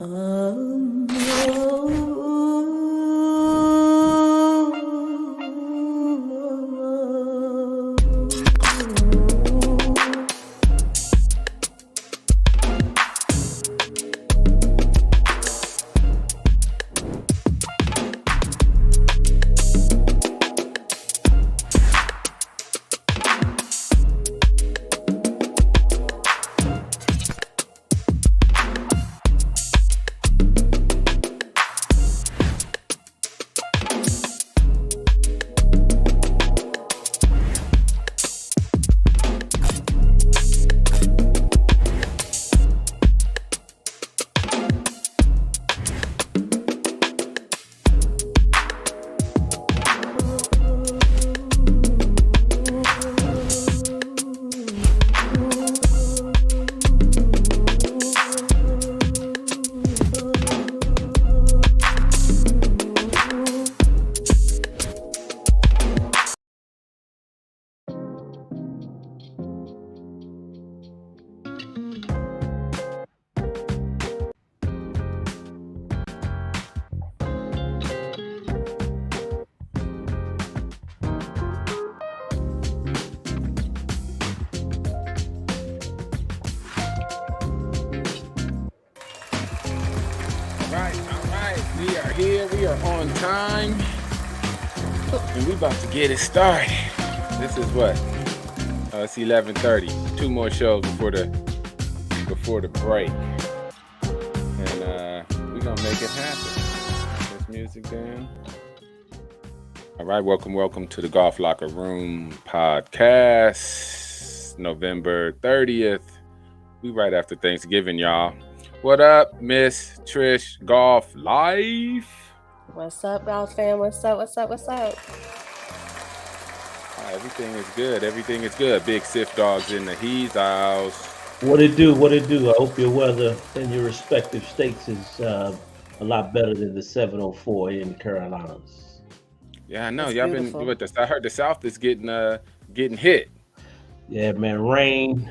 Um, All right. We are here. We are on time, and we about to get it started. This is what? It's 11:30. 2 more shows before the break, and we're gonna make it happen. This music down. All right, welcome to the Golf Locker Room podcast. November 30th. We right after Thanksgiving, y'all. What up, Miss Trish Golf Life? what's up, golf fam? What's up? Everything is good. Everything is good. Big Sif Dogs in the He's house. What it do? What it do? I hope your weather in your respective states is a lot better than the 704 in the Carolinas. Yeah, I know. It's Y'all beautiful. been with this. I heard the South is getting hit. Yeah, man, rain,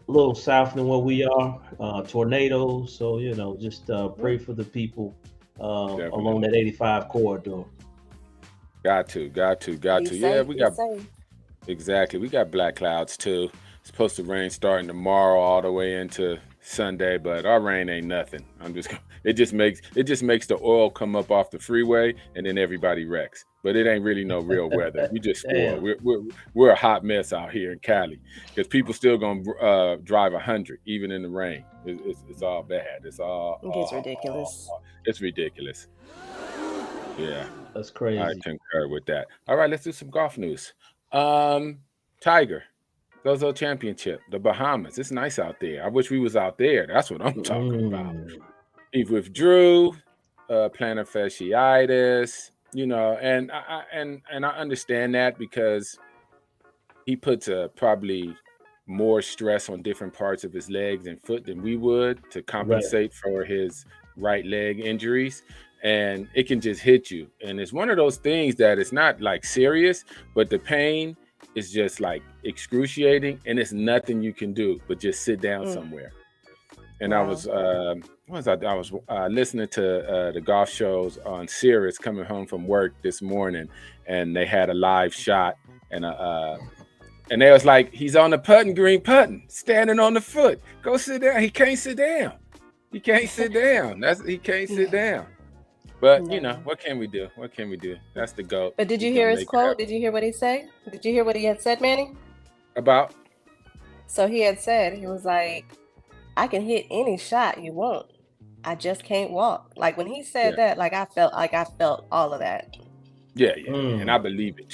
little south than where we are, tornadoes. So just pray for the people along Definitely. that 85 corridor. Got to. Be Yeah, safe. we Be got safe. exactly. We got black clouds too. It's supposed to rain starting tomorrow all the way into Sunday, but our rain ain't nothing. It just makes the oil come up off the freeway and then everybody wrecks. But it ain't really no real weather. We just spoiled. Damn. We're a hot mess out here in Cali because people still gonna drive 100 even in the rain. It's all bad. It's It gets ridiculous. it's ridiculous. Yeah, That's I crazy. concur with that. All right, let's do some golf news. Tiger. Gozo Championship, the Bahamas. It's nice out there. I wish we was out there. That's what I'm talking about. Mm, He withdrew, plantar fasciitis, and I understand that because he puts probably more stress on different parts of his legs and foot than we would to right. compensate for his right leg injuries. And it can just hit you. And it's one of those things that it's not like serious, but the pain is just like excruciating, and it's nothing you can do but just sit down somewhere. And I Wow. was listening to the golf shows on Sirius coming home from work this morning, and they had a live shot, and they was like, he's on the putting green putting, standing on the foot. Go sit down. He can't sit down. He can't sit down. He can't sit down. But No. what can we do? What can we do? That's the GOAT. But did you He's hear gonna his make it quote? happen. Did you hear what he said? Did you hear what he had said, Manny? About So he had said, he was like, I can hit any shot you want. I just can't walk. Like when he said yeah. that, I felt all of that. Yeah, and I Mm, believe it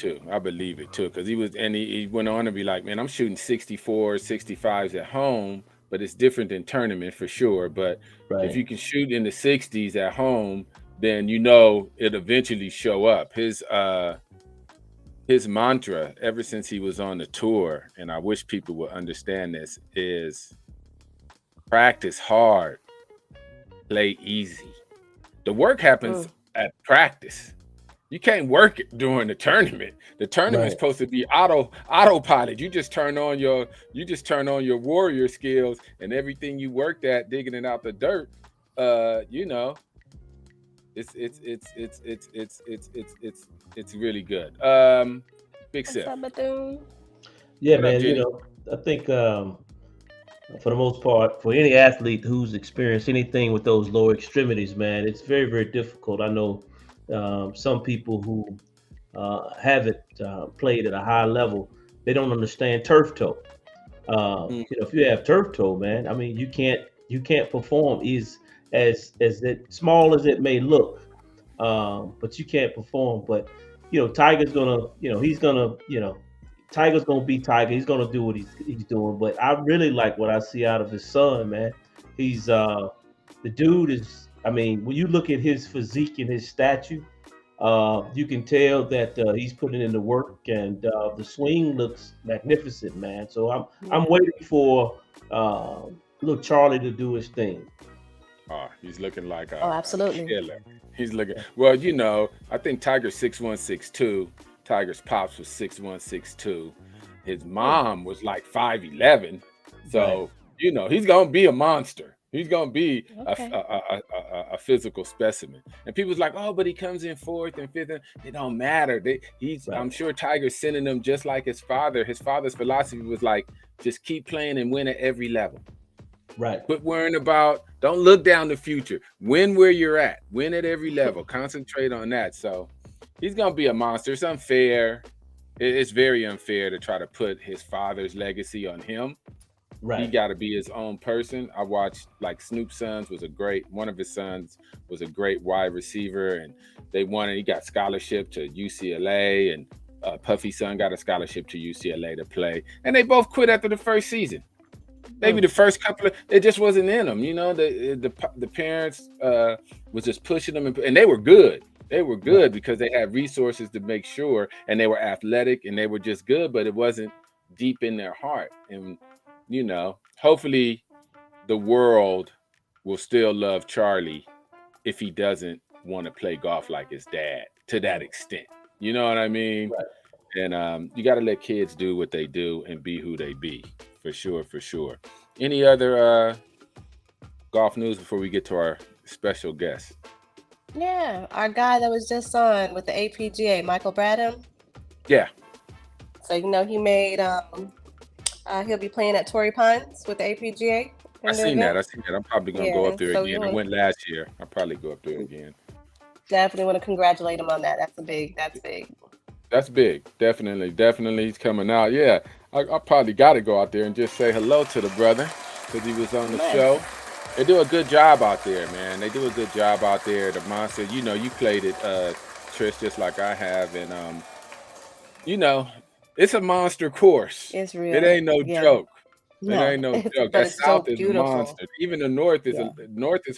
too. Because he went on to be like, man, I'm shooting 64, 65s at home, but it's different than tournament for sure. But if right. you can shoot in the 60s at home, then it eventually show up. His mantra ever since he was on the tour, and I wish people would understand this, is practice hard, play easy. The work happens Mm. at practice. You can't work it during the tournament. The tournament's Right. supposed to be autopilot. You just turn on your warrior skills, and everything you worked at digging it out the dirt. You know, it's really good. Big What's Sif, up, Bethune? Yeah, what up, man. Jenny? I think for the most part, for any athlete who's experienced anything with those lower extremities, man, it's very, very difficult. I know some people who haven't played at a high level, they don't understand turf toe. Mm, If you have turf toe, man, I mean, you can't perform as it small as it may look, but you can't perform. But Tiger's gonna, he's gonna, Tiger's gonna be Tiger. He's gonna do what he's doing. But I really like what I see out of his son, man. He's the dude is. I mean, when you look at his physique and his statue, you can tell that he's putting in the work, and the swing looks magnificent, man. So I'm Yeah. waiting for little Charlie to do his thing. oh, he's looking like Oh, a absolutely. killer. He's looking well. I think Tiger's 6'1", 6'2". Tiger's pops was 6'1", 6'2". His Mm, mom was like 5'11". Right, So he's gonna be a monster. He's gonna be okay. a physical specimen. And people's like, oh, but he comes in fourth and fifth. It don't matter. I'm right, sure Tiger's sending them just like his father. His father's philosophy was like, just keep playing and win at every level. right. Quit worrying about, don't look down the future. Win where you're at. Win at every level. Concentrate on that. So he's gonna be a monster. It's unfair. It's very unfair to try to put his father's legacy on him. He Right. got to be his own person. I watched, like, Snoop's one of his sons was a great wide receiver, and they won it. He got scholarship to UCLA, and Puffy's son got a scholarship to UCLA to play. And they both quit after the first season. Maybe Mm, the first couple of, it just wasn't in them. The parents was just pushing them, and they were good. They were right. good because they had resources to make sure, and they were athletic, and they were just good, but it wasn't deep in their heart. And hopefully the world will still love Charlie if he doesn't want to play golf like his dad to that extent. You know what I mean? Right. And you got to let kids do what they do and be who they be, for sure, for sure. Any other golf news before we get to our special guest? Yeah, our guy that was just on with the APGA, Michael Bradham. Yeah, So he made he'll be playing at Torrey Pines with the APGA I in the seen that. event. I seen that. I'm probably gonna go up Yeah, there so you again. I want went last year. I'll probably go up there to again. definitely want to congratulate him on that. That's big. That's big. Definitely, he's coming out. Yeah, I probably got to go out there and just say hello to the brother because he was on the Nice. show. They do a good job out there, man. They do a good job out there. The monster, you played it, Trish, just like I have, and you know, it's a monster course. It's It real. ain't no Yeah. joke. It No, ain't no joke. but That it's so south is a beautiful. monster. Even the north is Yeah.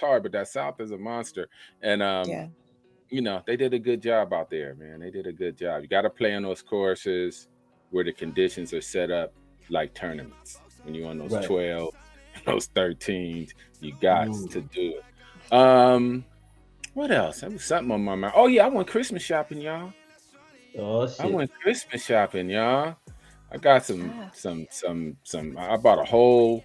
hard, but that south is a monster. And Yeah. they did a good job out there, man. They did a good job. You got to play on those courses where the conditions are set up like tournaments. When you're on those Right. 12, those 13s, you got Mm. to do it. What else? There was something on my mind. Oh yeah, I went Christmas shopping, y'all. Oh I shit. went Christmas shopping, y'all. I got some Ah, I bought a whole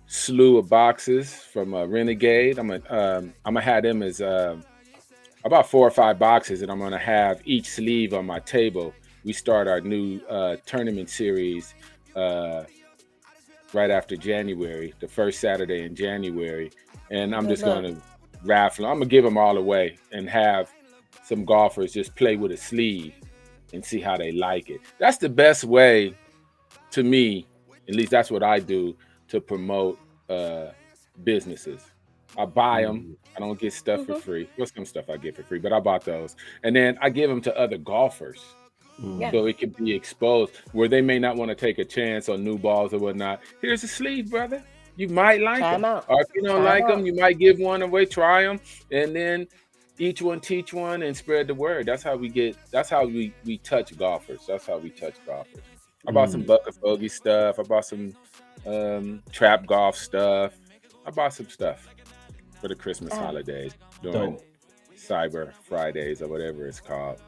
slew of boxes from Renegade. I'm gonna have them as about 4 or 5 boxes, and I'm gonna have each sleeve on my table. We start our new tournament series uh, right after January, the first Saturday in January, and I'm good just luck. gonna raffle. I'm gonna give them all away and have some golfers just play with a sleeve and see how they like it. That's the best way, to me, at least that's what I do to promote uh, businesses. I buy them. Mm. I don't get stuff for Hmm. free. Well, some stuff I get for free, but I bought those, and then I give them to other golfers Yeah. Mm. so it can be exposed where they may not want to take a chance on new balls or whatnot. Here's a sleeve, brother. You might like Try them them, out. or if you don't Try them like them, out. you might give one away, try them, and then each one teach one and spread the word. That's how we get. That's how we touch golfers. That's how we touch golfers. I bought some Mm. bucket fogey stuff. I bought some trap golf stuff. I bought some stuff for the Christmas Ah, holidays during Dope. Cyber Fridays or whatever it's called.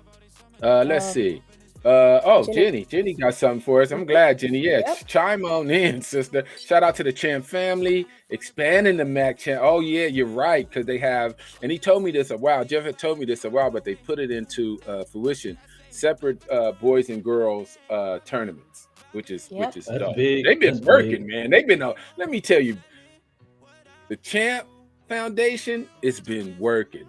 Let's Um, see. Oh, Jenny. Jenny got something for us. I'm glad, Jenny. Yeah, Yep. chime on in, sister. Shout out to the Champ family, expanding the Mac Champ. Oh yeah, you're right, because they have, and he told me this a while. Jeff had told me this a while, but they put it into fruition. Separate boys and girls tournaments, which Yep. is That's dope. big. They've That's been big. working, man. They've been. Let me tell you, the Champ Foundation has been working.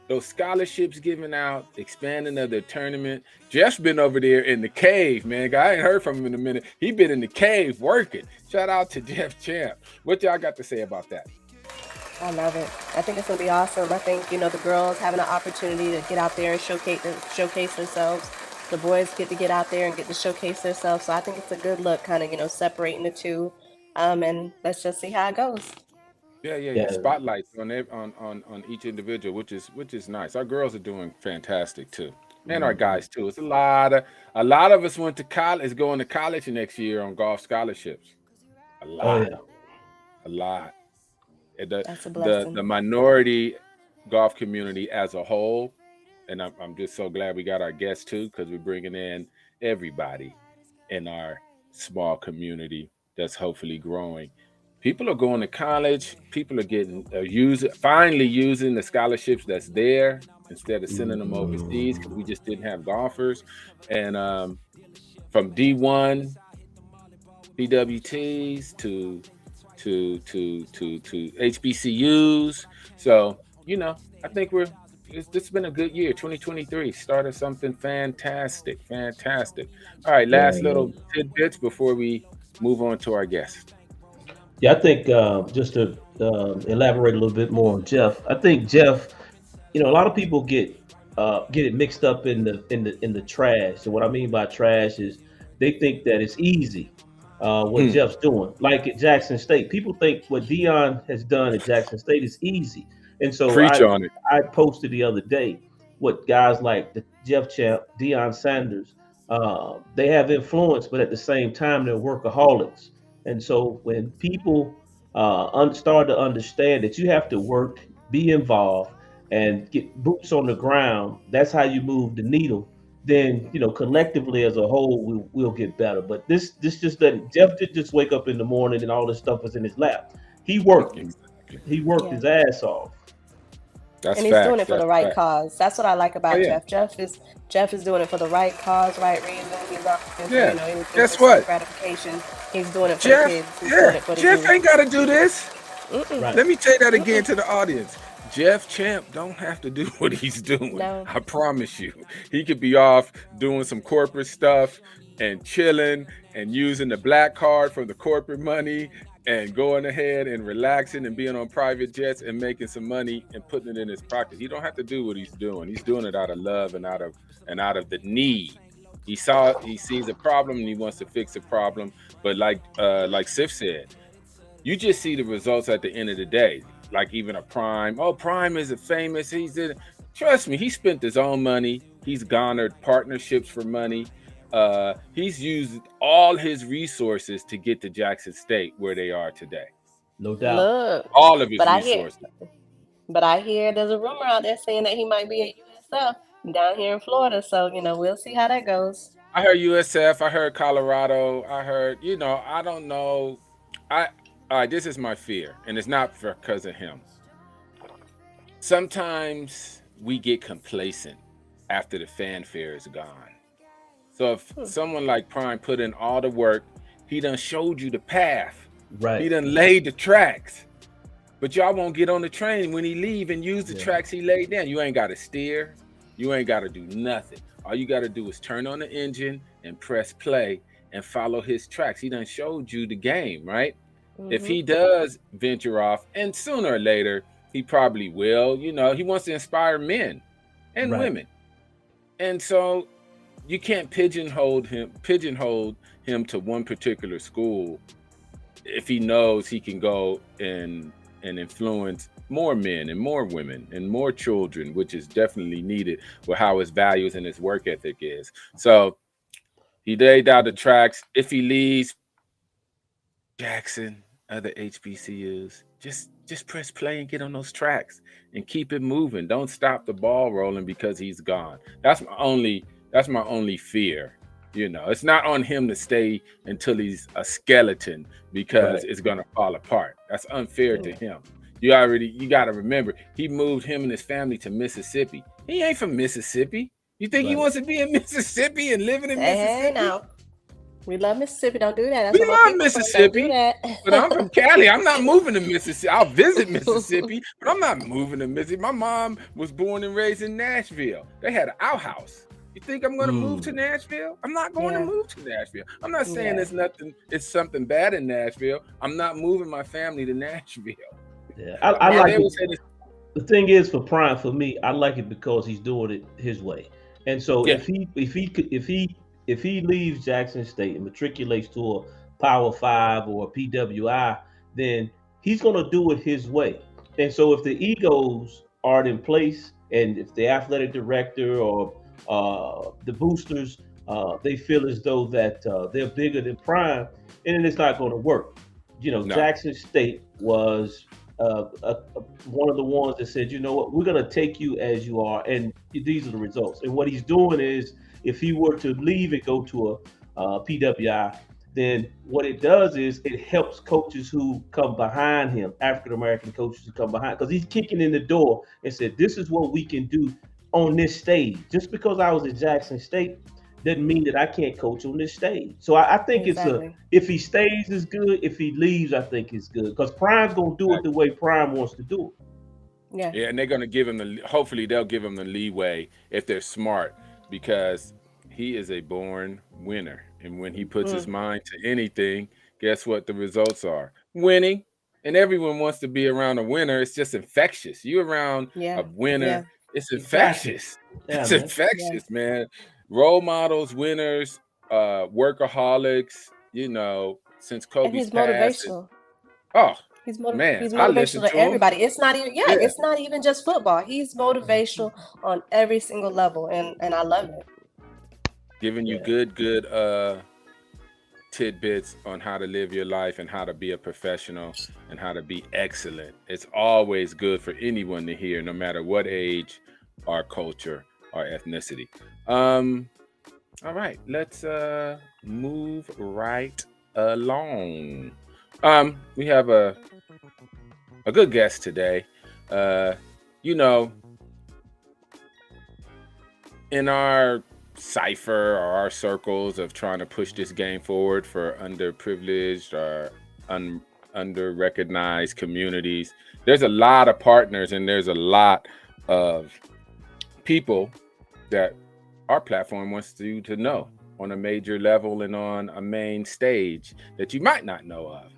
Those scholarships given out, expanding of the tournament. Jeff's been over there in the cave, man. I ain't heard from him in a minute. He been in the cave working. Shout out to Jeff Champ. What y'all got to say about that? I love it. I think it's gonna be awesome. I think the girls having an opportunity to get out there and showcase themselves. The boys get to get out there and get to showcase themselves. So I think it's a good look, kind of separating the two. And let's just see how it goes. Yeah. Yeah. Spotlights on on each individual, which is nice. Our girls are doing fantastic too, and our Mhm. guys too. It's a lot of us went to college, is going to college next year on golf scholarships. A Oh lot, yeah. a lot. The That's a the blessing. minority golf community as a whole, and I'm just so glad we got our guests too, because we're bringing in everybody in our small community that's hopefully growing. People are going to college. People are getting finally using the scholarships that's there instead of sending them overseas, because we just didn't have golfers. And from D1 PWTs to HBCUs. So, I think this has been a good year. 2023 started something fantastic. Fantastic. All right, Yeah, last man. little tidbits before we move on to our guest. Yeah, I think just to elaborate a little bit more on Jeff, I think Jeff, a lot of people get it mixed up in the trash. So what I mean by trash is they think that it's easy what Hmm. Jeff's doing. Like at Jackson State, people think what Dion has done at Jackson State is easy. And so Preach on it. I posted the other day what guys like the Jeff Champ, Deion Sanders, they have influence, but at the same time they're workaholics. And so when people start to understand that you have to work, be involved, and get boots on the ground, that's how you move the needle. Then collectively as a whole, we'll get better. But this just doesn't. Jeff did just wake up in the morning and all this stuff was in his lap. He worked. Exactly. He worked Yeah. his ass off. That's And he's doing facts. it for That's the right facts. cause. That's what I like Oh about yeah. Jeff. Jeff is doing it for the right cause, right reason. He's not looking for Yeah. anything for Guess self what? gratification. He's doing it for the Jeff, kids. He's doing yeah, it for the Jeff youth. ain't gotta do this. Mm-mm. Right. Let me say that again Mm-mm. to the audience. Jeff Champ don't have to do what he's doing. No. I promise you. He could be off doing some corporate stuff and chilling and using the black card from the corporate money and going ahead and relaxing and being on private jets and making some money and putting it in his pocket. He don't have to do what he's doing. He's doing it out of love and out of the need. He sees a problem and he wants to fix a problem. But like Sif said, you just see the results at the end of the day. Like even a Prime. Oh, Prime is a famous. Trust me, he spent his own money. He's garnered partnerships for money. He's used all his resources to get to Jackson State where they are today. No doubt. Look. All of his But I hear resources. but I hear there's a rumor out there saying that he might be at USF down here in Florida. So, we'll see how that goes. I heard USF. I heard Colorado. I heard, I don't know. I All right, this is my fear, and it's not because of him. Sometimes we get complacent after the fanfare is gone. So if Hmm. someone like Prime put in all the work, he done showed you the path. He Right. done laid the tracks. But y'all won't get on the train when he leave and use the Yeah. tracks he laid down. You ain't got to steer. You ain't got to do nothing. All you got to do is turn on the engine and press play and follow his tracks. He done showed you the game, right? If Mm-hmm. he does venture off, and sooner or later, he probably will, he wants to inspire men and Right. women. And so you can't pigeonhole him to one particular school if he knows he can go and influence more men and more women and more children, which is definitely needed with how his values and his work ethic is. So he laid out the tracks. If he leaves Jackson, other HBCUs, just press play and get on those tracks and keep it moving. Don't stop the ball rolling because he's gone. That's my only That's my only fear. It's not on him to stay until he's a skeleton because Right. it's gonna fall apart. That's unfair to Mm. him. You got to remember, he moved him and his family to Mississippi. He ain't from Mississippi. You think he Right. wants to be in Mississippi and living in Hey, Mississippi? now. We love Mississippi. Don't do that. That's We where my love people from. Don't do Mississippi, that. but I'm from Cali. I'm not moving to Mississippi. I'll visit Mississippi, but I'm not moving to Mississippi. My mom was born and raised in Nashville. They had an outhouse. You think I'm going to move to Nashville? I'm not going to Yeah. move to Nashville. I'm not saying Yeah. it's something bad in Nashville. I'm not moving my family to Nashville. Yeah. I Now, like They it. would say this, The thing is, for me, I like it because he's doing it his way. And so yeah, if he leaves Jackson State and matriculates to a Power Five or a PWI, then he's going to do it his way. And so if the egos aren't in place, and if the athletic director or the boosters they feel as though that they're bigger than Prime, and then it's not going to work. no, Jackson State was one of the ones that said, you know what, we're going to take you as you are, and these are the results. And what he's doing is, if he were to leave and go to a PWI, then what it does is it helps coaches who come behind him, African American coaches who come behind, because he's kicking in the door and said, this is what we can do on this stage. Just because I was at Jackson State doesn't mean that I can't coach on this stage. So I think exactly. if he stays is good. If he leaves, I think it's good, because Prime's gonna do it the way Prime wants to do it. Yeah. yeah, and they're going to give him hopefully they'll give him the leeway if they're smart, because he is a born winner. And when he puts his Mm. mind to anything, guess what the results are? Winning. And everyone wants to be around a winner. It's just infectious. You around a Yeah. winner, Yeah. it's Exactly. infectious. Yeah, It's man. Yeah. infectious, man. Role models, winners, workaholics, since And Kobe's he's passed. motivational. Oh, He's man, I listen motivational to to him. everybody. It's not even Yeah. it's not even just football. He's motivational on every single level, and I love it. Giving you Yeah. good tidbits on how to live your life and how to be a professional and how to be excellent. It's always good for anyone to hear, no matter what age or culture or ethnicity. All right, let's move right along. We have a good guest today. You know, in our cipher or our circles of trying to push this game forward for underprivileged or under-recognized communities, there's a lot of partners and there's a lot of people that our platform wants you to know on a major level and on a main stage that you might not know of.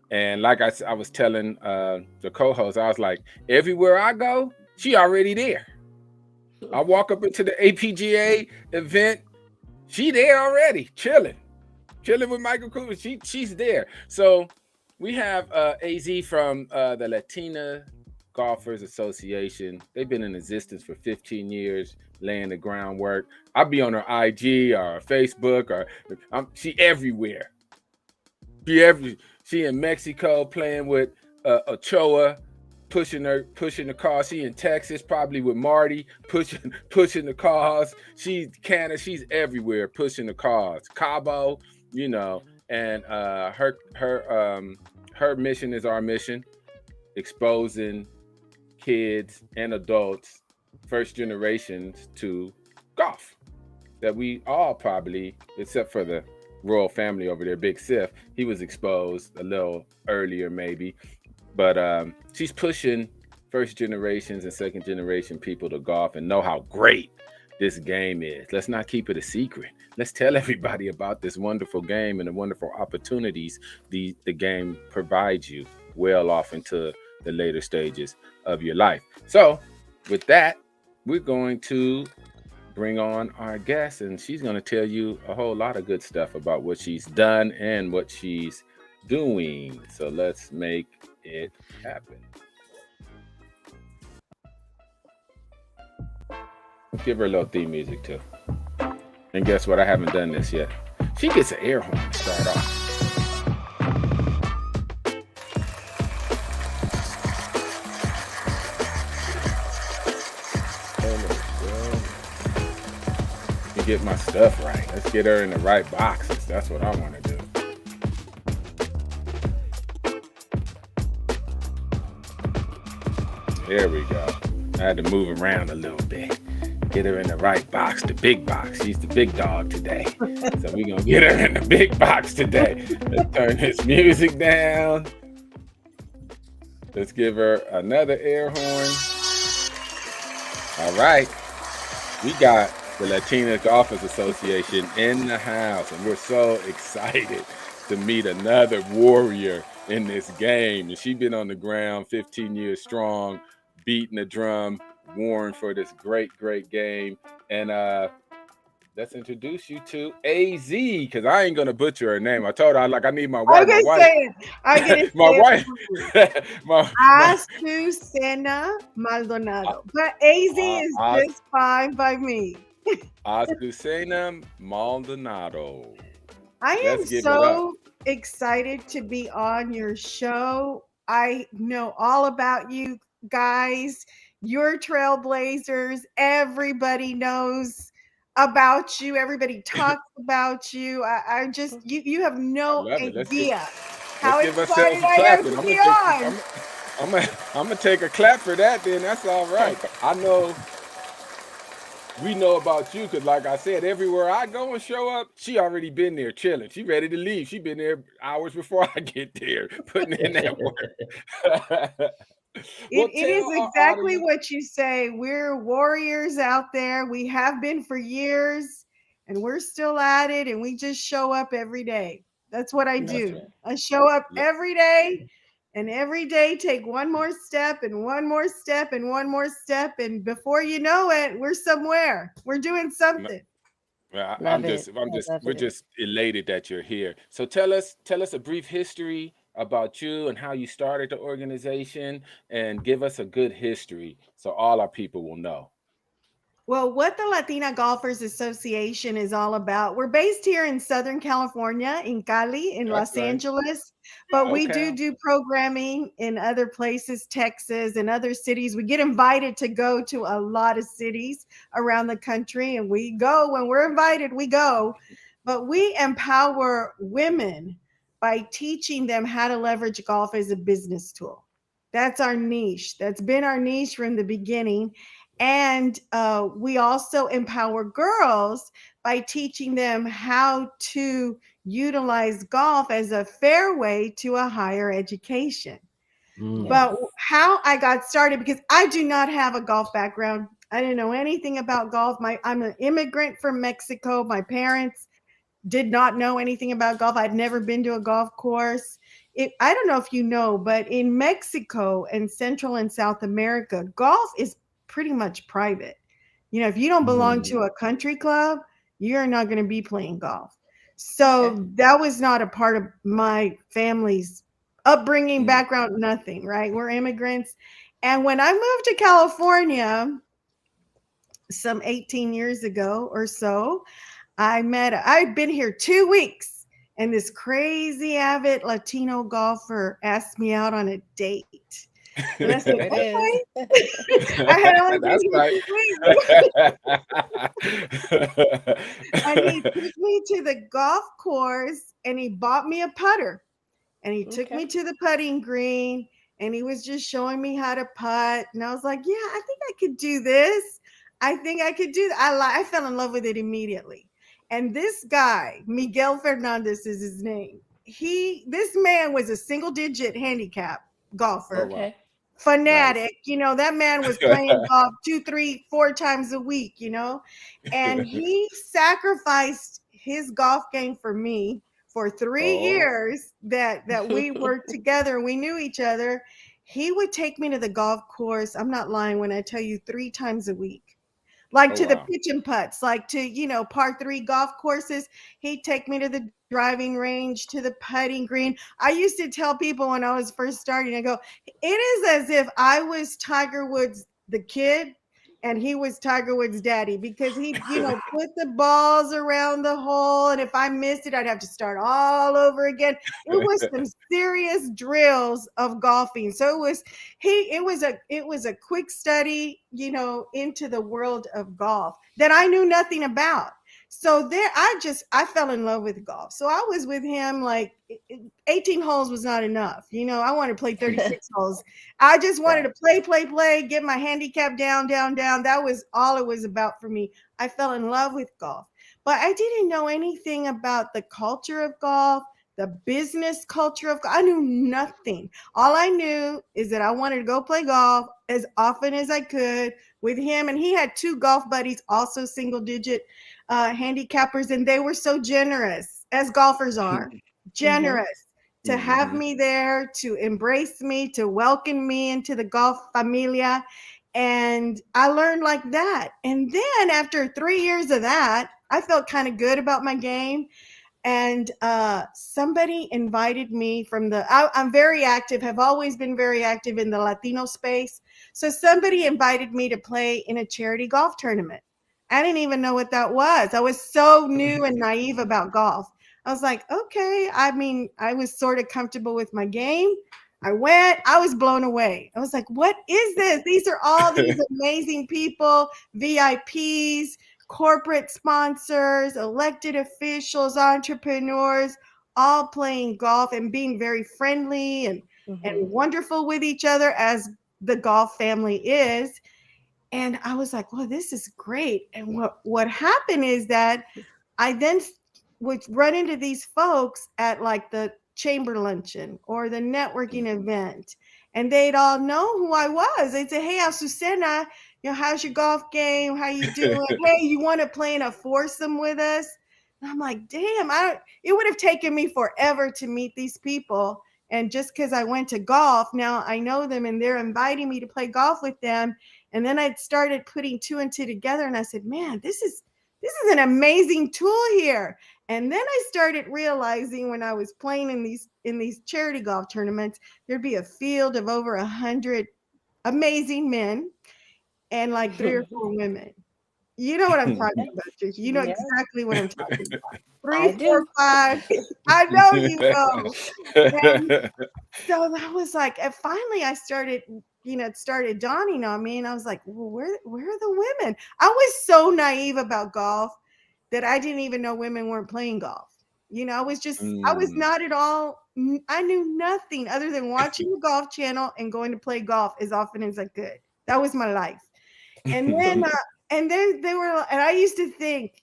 And like I was telling the co-host, I was like, everywhere I go, she already there. I walk up into the APGA event, she there already, chilling with Michael Cooper. She's there. So we have AZ from the Latina Golfers Association. They've been in existence for 15 years, laying the groundwork. I'll be on her IG or Facebook, or she everywhere. She in Mexico playing with Ochoa, pushing the car. She in Texas probably with Marty, pushing the cars. She's Canada. She's everywhere pushing the cars. Cabo, and her mission is our mission, exposing kids and adults, first generations, to golf. That we all probably, except for the royal family over there, Big Sif, he was exposed a little earlier maybe. But she's pushing first generations and second generation people to golf and know how great this game is. Let's not keep it a secret. Let's tell everybody about this wonderful game and the wonderful opportunities the game provides you well off into the later stages of your life. So with that, we're going to bring on our guest, and she's going to tell you a whole lot of good stuff about what she's done and what she's doing. So let's make it happen. Give her a little theme music too. And guess what? I haven't done this yet. She gets an air horn to start off. get my stuff right. Let's get her in the right boxes. That's what I want to do. There we go. I had to move around a little bit. Get her in the right box, the big box. She's the big dog today. So we're going to get her in the big box today. Let's turn this music down. Let's give her another air horn. All right. We got the Latina Golfers Association in the house, and we're so excited to meet another warrior in this game. And she's been on the ground 15 years strong, beating the drum, warring for this great game. And let's introduce you to AZ, because I ain't gonna butcher her name. I told her I need my wife. I'm gonna say it. I'm gonna say my wife. Azucena Maldonado. But AZ is just fine by me. Azucena Maldonado. I am so excited to be on your show. I know all about you guys. You're trailblazers. Everybody knows about you. Everybody talks about you. I just you have no idea how excited I am to be on. I'm gonna take a clap for that. Then that's all right. I know. We know about you because, like I said, everywhere I go and show up, she already been there chilling. She ready to leave. She been there hours before I get there, putting in that work. It is exactly what you say. We're warriors out there. We have been for years, and we're still at it, and we just show up every day. That's what I do. I show up every day, and every day take one more step and one more step and one more step, and before you know it, we're somewhere. We're doing something. Well, we're just elated that you're here. So tell us a brief history about you and how you started the organization, and give us a good history so all our people will know. Well, what the Latina Golfers Association is all about, we're based here in Southern California, in Cali, in Los Angeles, but we do programming in other places, Texas and other cities. We get invited to go to a lot of cities around the country, and we go. When we're invited, we go. But we empower women by teaching them how to leverage golf as a business tool. That's our niche. That's been our niche from the beginning. And we also empower girls by teaching them how to utilize golf as a fair way to a higher education. But how I got started, because I do not have a golf background. I didn't know anything about golf. I'm an immigrant from Mexico. My parents did not know anything about golf. I'd never been to a golf course. I don't know if you know, but in Mexico and Central and South America, golf is pretty much private. You know, if you don't belong to a country club, you're not going to be playing golf. So that was not a part of my family's upbringing, background, nothing, right? We're immigrants. And when I moved to California some 18 years ago or so, I'd been here 2 weeks, and this crazy avid Latino golfer asked me out on a date. And I said, okay. I had only been here 2 weeks. And he took me to the golf course, and he bought me a putter. And he took me to the putting green, and he was just showing me how to putt. And I was like, yeah, I think I could do this. I think I could do that. I fell in love with it immediately. And this guy, Miguel Fernandez is his name. This man was a single-digit handicap golfer. Fanatic. Nice. You know, that man was playing golf 2, 3, 4 times a week, you know, and he sacrificed his golf game for me for 3 years that we worked together. We knew each other. He would take me to the golf course. I'm not lying when I tell you 3 times a week. Like to the pitch and putts, like to, you know, par 3 golf courses. He'd take me to the driving range, to the putting green. I used to tell people when I was first starting, I go, it is as if I was Tiger Woods, the kid, and he was Tiger Woods' daddy, because he, you know, put the balls around the hole. And if I missed it, I'd have to start all over again. It was some serious drills of golfing. So it was a quick study, you know, into the world of golf that I knew nothing about. So there, I fell in love with golf. So I was with him like 18 holes was not enough. I wanted to play 36 holes. I just wanted Right. to play, get my handicap down, down, down. That was all it was about for me. I fell in love with golf, but I didn't know anything about the culture of golf, the business culture of golf. I knew nothing. All I knew is that I wanted to go play golf as often as I could with him. And he had two golf buddies, also single digit handicappers, and they were so generous, as golfers are, Mhm. generous to have Hmm. me there, to embrace me, to welcome me into the golf familia. And I learned like that. And then after 3 years of that, I felt kind of good about my game, and somebody invited me from I'm very active, have always been very active in the Latino space. So somebody invited me to play in a charity golf tournament. I didn't even know what that was. I was so new and naive about golf. I was like, okay. I mean, I was sort of comfortable with my game. I went, I was blown away. I was like, what is this? These are all these amazing people, VIPs, corporate sponsors, elected officials, entrepreneurs, all playing golf and being very friendly and Mhm. wonderful with each other, as the golf family is. And I was like, well, this is great. And what happened is that I then would run into these folks at like the chamber luncheon or the networking event, and they'd all know who I was. They'd say, "Hey, Azucena, how's your golf game? How you doing? Hey, you want to play in a foursome with us?" And I'm like, "Damn, it would have taken me forever to meet these people." And just because I went to golf, now I know them and they're inviting me to play golf with them. And then I started putting two and two together, and I said, "Man, this is an amazing tool here." And then I started realizing, when I was playing in these charity golf tournaments, there'd be a field of over 100 amazing men and like three or four women. You know what I'm talking about, Tricia. You know Yeah, exactly what I'm talking about. Three, I four, do. five. I know you know. And so that was like, and finally I started, it started dawning on me, and I was like, well, where are the women? I was so naive about golf that I didn't even know women weren't playing golf. I was Mm. not at all, I knew nothing other than watching the golf channel and going to play golf as often as I could. That was my life. And then, they were, and I used to think,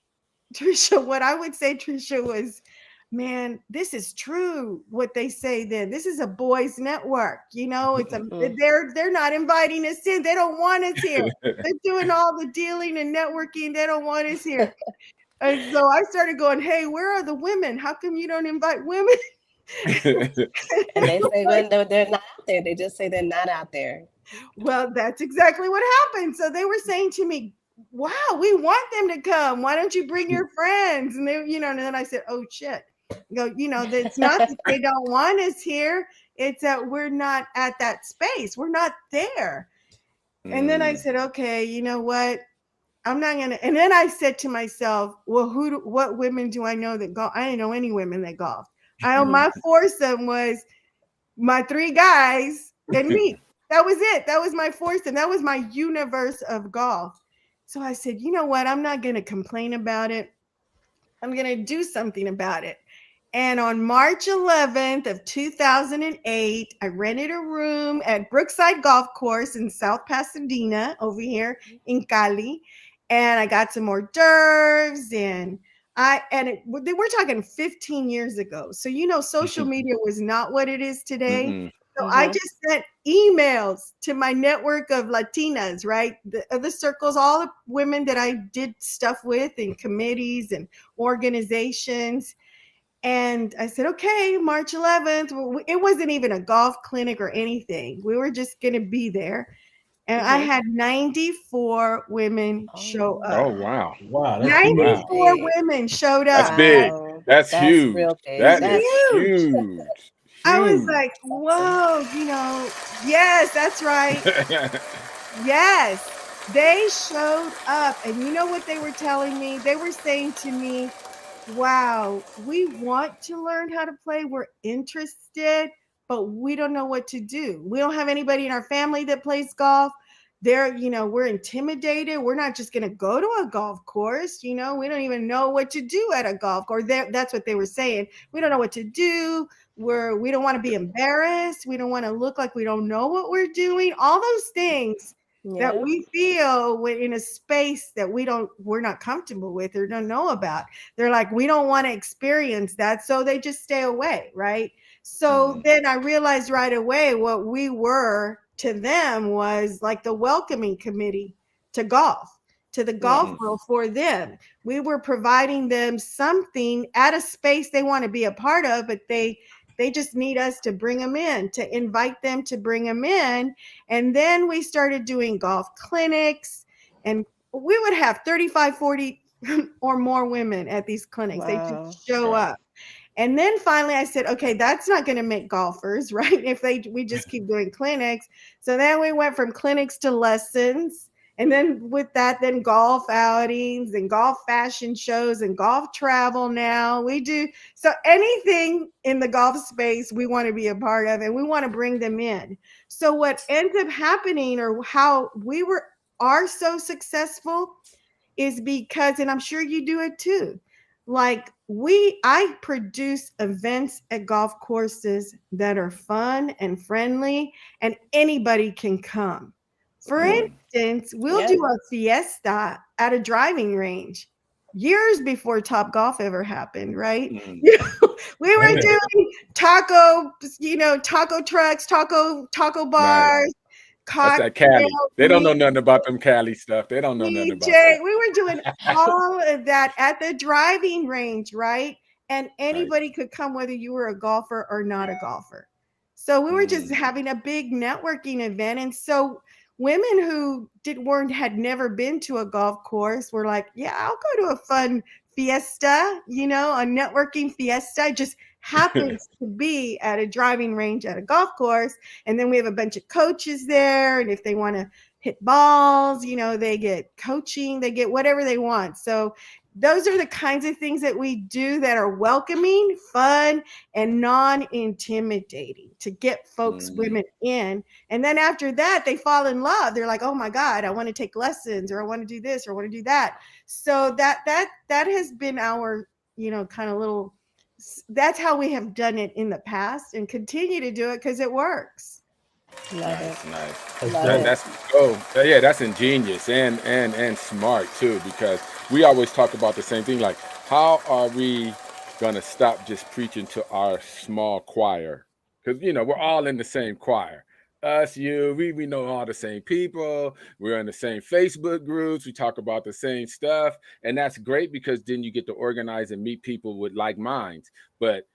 Trisha, what I would say, Trisha, was, man, this is true. What they say then, this is a boys' network. Mm. They're not inviting us in. They don't want us here. They're doing all the dealing and networking. They don't want us here. And so I started going, hey, where are the women? How come you don't invite women? And they say Like, when they're not out there, they just say they're not out there. well, that's exactly what happened. So they were saying to me, wow, we want them to come. Why don't you bring your friends? And and then I said, oh shit. It's not that they don't want us here. It's that we're not at that space. We're not there. And then I Mm. said, okay, you know what? I'm not gonna. And then I said to myself, well, what women do I know that golf? I didn't know any women that golfed. I know Mhm. my foursome was my three guys and me. That was it. That was my foursome. That was my universe of golf. So I said, you know what? I'm not gonna complain about it. I'm gonna do something about it. And on March 11th of 2008, I rented a room at Brookside Golf Course in South Pasadena over here in Cali. And I got some hors d'oeuvres, and we're talking 15 years ago. So, social media was not what it is today. Mm-mm. So I Mhm. just sent emails to my network of Latinas, right? The circles, all the women that I did stuff with in committees and organizations. And I said, okay, March 11th. It wasn't even a golf clinic or anything. We were just going to be there. And I Mhm. had 94 women show Oh, Oh up. wow. Wow, that's huge. Wow. 94 big. women showed That's up. big. Wow. That's That's huge. real big. That It's is That's huge. huge. I was Huge. like, awesome. whoa, yes, that's right. Yes, they showed up. And you know what they were telling me? They were saying to me, wow, we want to learn how to play. We're interested, but we don't know what to do. We don't have anybody in our family that plays golf. we're intimidated. We're not just going to go to a golf course. We don't even know what to do at a golf course. That's what they were saying. We don't know what to do. We don't want to be embarrassed. We don't want to look like we don't know what we're doing. All those things that Yeah. we feel in a space that we're not comfortable with or don't know about. They're like, we don't want to experience that. So they just stay away. Right. So then I realized right away what we were to them was like the welcoming committee to golf, to the golf Yes. world for them. We were providing them something at a space they want to be a part of, but they just need us to bring them in, to invite them to bring them in. And then we started doing golf clinics, and we would have 35, 40 or more women at these clinics. They Wow. just show Right. up. And then finally I said, okay, that's not going to make golfers, right? If we just keep doing clinics. So then we went from clinics to lessons. And then with that, then golf outings and golf fashion shows and golf travel now. We do so anything in the golf space we want to be a part of, and we want to bring them in. So what ends up happening, or how we are so successful, is because, and I'm sure you do it too, like I produce events at golf courses that are fun and friendly and anybody can come. For instance, we'll Yeah. do a fiesta at a driving range years before Top Golf ever happened, right? We were doing taco trucks, taco Nice. bars, That's that Cali. cocktails, They don't know nothing about them Cali stuff. They don't know nothing about DJ. that. We were doing all of that at the driving range, right? And Nice. anybody could come, whether you were a golfer or not a golfer. So we were just having a big networking event. And so women who had never been to a golf course were like, yeah, I'll go to a fun fiesta, a networking fiesta. It just happens to be at a driving range at a golf course. And then we have a bunch of coaches there. And if they want to hit balls, they get coaching, they get whatever they want. So those are the kinds of things that we do that are welcoming, fun, and non-intimidating to get women in. And then after that, they fall in love. They're like, oh my God, I want to take lessons, or I want to do this, or I want to do that. So that has been our, kind of little, that's how we have done it in the past and continue to do it because it works. Love it. Nice, nice. That's Love dope. it. That's yeah, that's ingenious and smart too, because we always talk about the same thing. Like, how are we gonna stop just preaching to our small choir? Because we're all in the same choir. Us, you, we know all the same people. We're in the same Facebook groups. We talk about the same stuff, and that's great because then you get to organize and meet people with like minds. But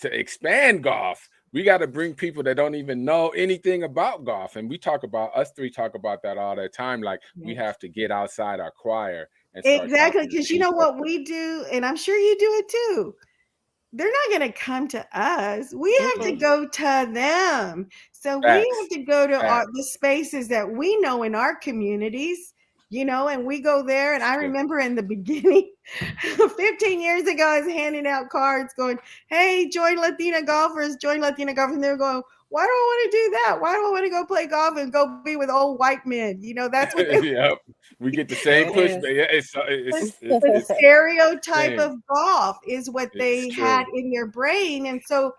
to expand golf, we got to bring people that don't even know anything about golf. And us three talk about that all the time. Like, we have to get outside our choir and start Exactly, talking to because you know people. what we do, and I'm sure you do it too. They're not going to come to us. We have to Mm-mm. go to them. So we have Facts. to go to Facts. the spaces that we know in our communities, and we go there. And It's I true. remember in the beginning, 15 years ago, I was handing out cards going, hey, join Latina golfers, join Latina golfers. And they're going, why do I want to do that? Why do I want to go play golf and go be with old white men? That's what they Yep. We get the There same it pushback. is. Yeah, the it's stereotype same. of golf is what It's they had true. in their brain. And so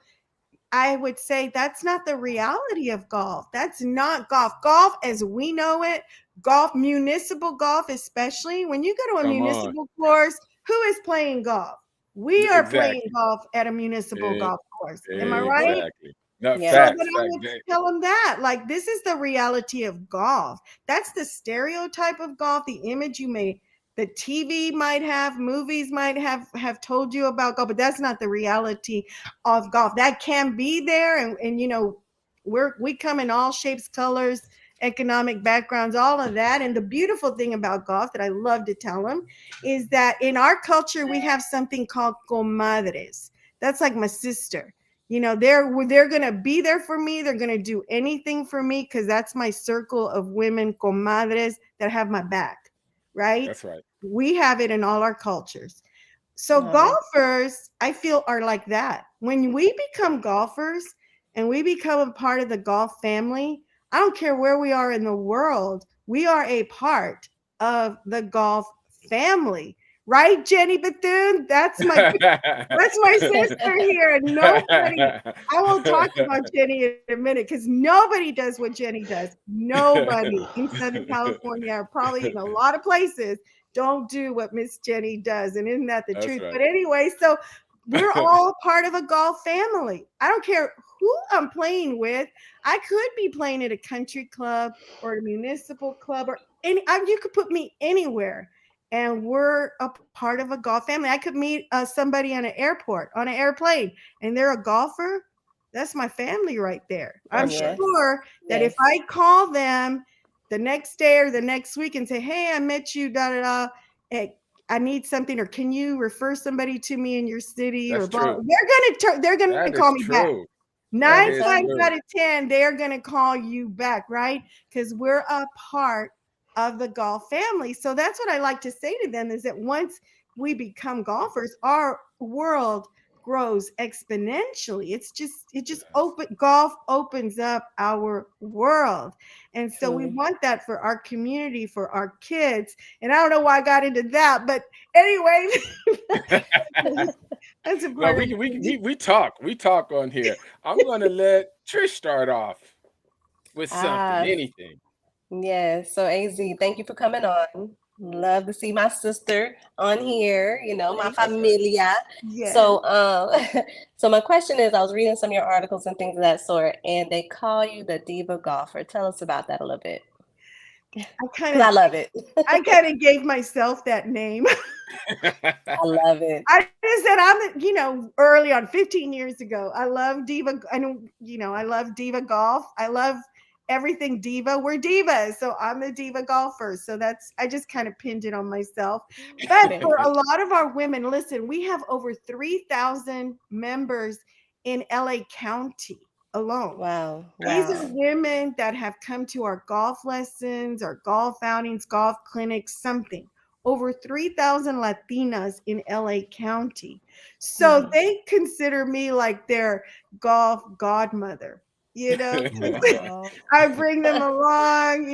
I would say that's not the reality of golf. That's not golf. Golf as we know it, golf, municipal golf, especially when you go to a Come on. municipal course, who is playing golf? We are playing Exactly. golf at a municipal E- golf course. Am I right? Exactly. No, Yeah. So then facts. I Facts. would tell them that, like, this is the reality of golf. That's the stereotype of golf, the image the TV might have, movies might have told you about golf, but that's not the reality of golf. That can be there, and we come in all shapes, colors, economic backgrounds, all of that. And the beautiful thing about golf that I love to tell them is that in our culture we have something called comadres. That's like my sister. They're gonna be there for me. They're gonna do anything for me because that's my circle of women, comadres, that have my back, right? That's right. We have it in all our cultures. So Love it. golfers, I feel, are like that. When we become golfers and we become a part of the golf family, I don't care where we are in the world, we are a part of the golf family. Right, Jenny Bethune? That's my sister here. Nobody, I will talk about Jenny in a minute because nobody does what Jenny does. Nobody in Southern California, or probably in a lot of places, don't do what Miss Jenny does. And isn't that the That's truth? right. But anyway, so we're all part of a golf family. I don't care who I'm playing with. I could be playing at a country club or a municipal club or you could put me anywhere and we're a part of a golf family. I could meet somebody on an airport, on an airplane, and they're a golfer. That's my family right there. I'm That's right. sure that if I call them the next day or the next week and say, "Hey, I met you, da da da," I need something, or can you refer somebody to me in your city, That's or blah, true. they're gonna That call is me back. true. That 9 is times true. out of 10, they are gonna call you back, right? Because we're a part of the golf family. So that's what I like to say to them, is that once we become golfers, our world grows exponentially. Golf opens up our world. And so we want that for our community, for our kids. And I don't know why I got into that, but anyway, that's a part No, we talk on here. I'm gonna let Trish start off with something, anything. Yes. So AZ, thank you for coming on. Love to see my sister on here, my familia. Yes. So so my question is, I was reading some of your articles and things of that sort, and they call you the diva golfer. Tell us about that a little bit. I love it. I kind of gave myself that name. I love it. I said, early on, 15 years ago, I love diva. I love diva golf. I love everything diva. We're divas. So I'm a diva golfer. So I just kind of pinned it on myself. But for a lot of our women, listen, we have over 3,000 members in LA County alone. Wow. These are women that have come to our golf lessons, our golf outings, golf clinics, something. Over 3,000 Latinas in LA County. So they consider me like their golf godmother. I bring them along,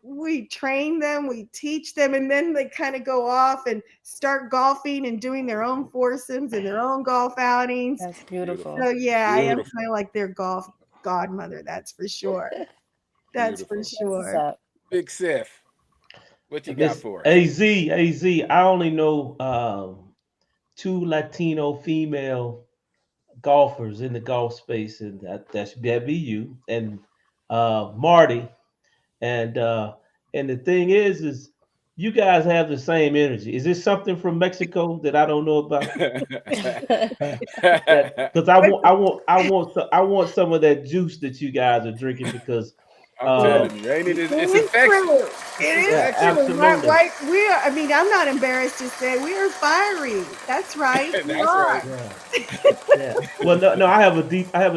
we train them, we teach them, and then they kind of go off and start golfing and doing their own foursomes and their own golf outings. That's beautiful. So yeah, I am kind of like their golf godmother, that's for sure. That's for sure. Big Sif, what you got for us? AZ, I only know 2 Latino female golfers in the golf space, and that'd be you and Marty. And the thing is you guys have the same energy. Is this something from Mexico that I don't know about? Because I want some of that juice that you guys are drinking, because I'm telling you, ain't it? It's infectious. It is absolutely. I'm not embarrassed to say we are fiery. That's right. That's right. Yeah. Well, no, I have a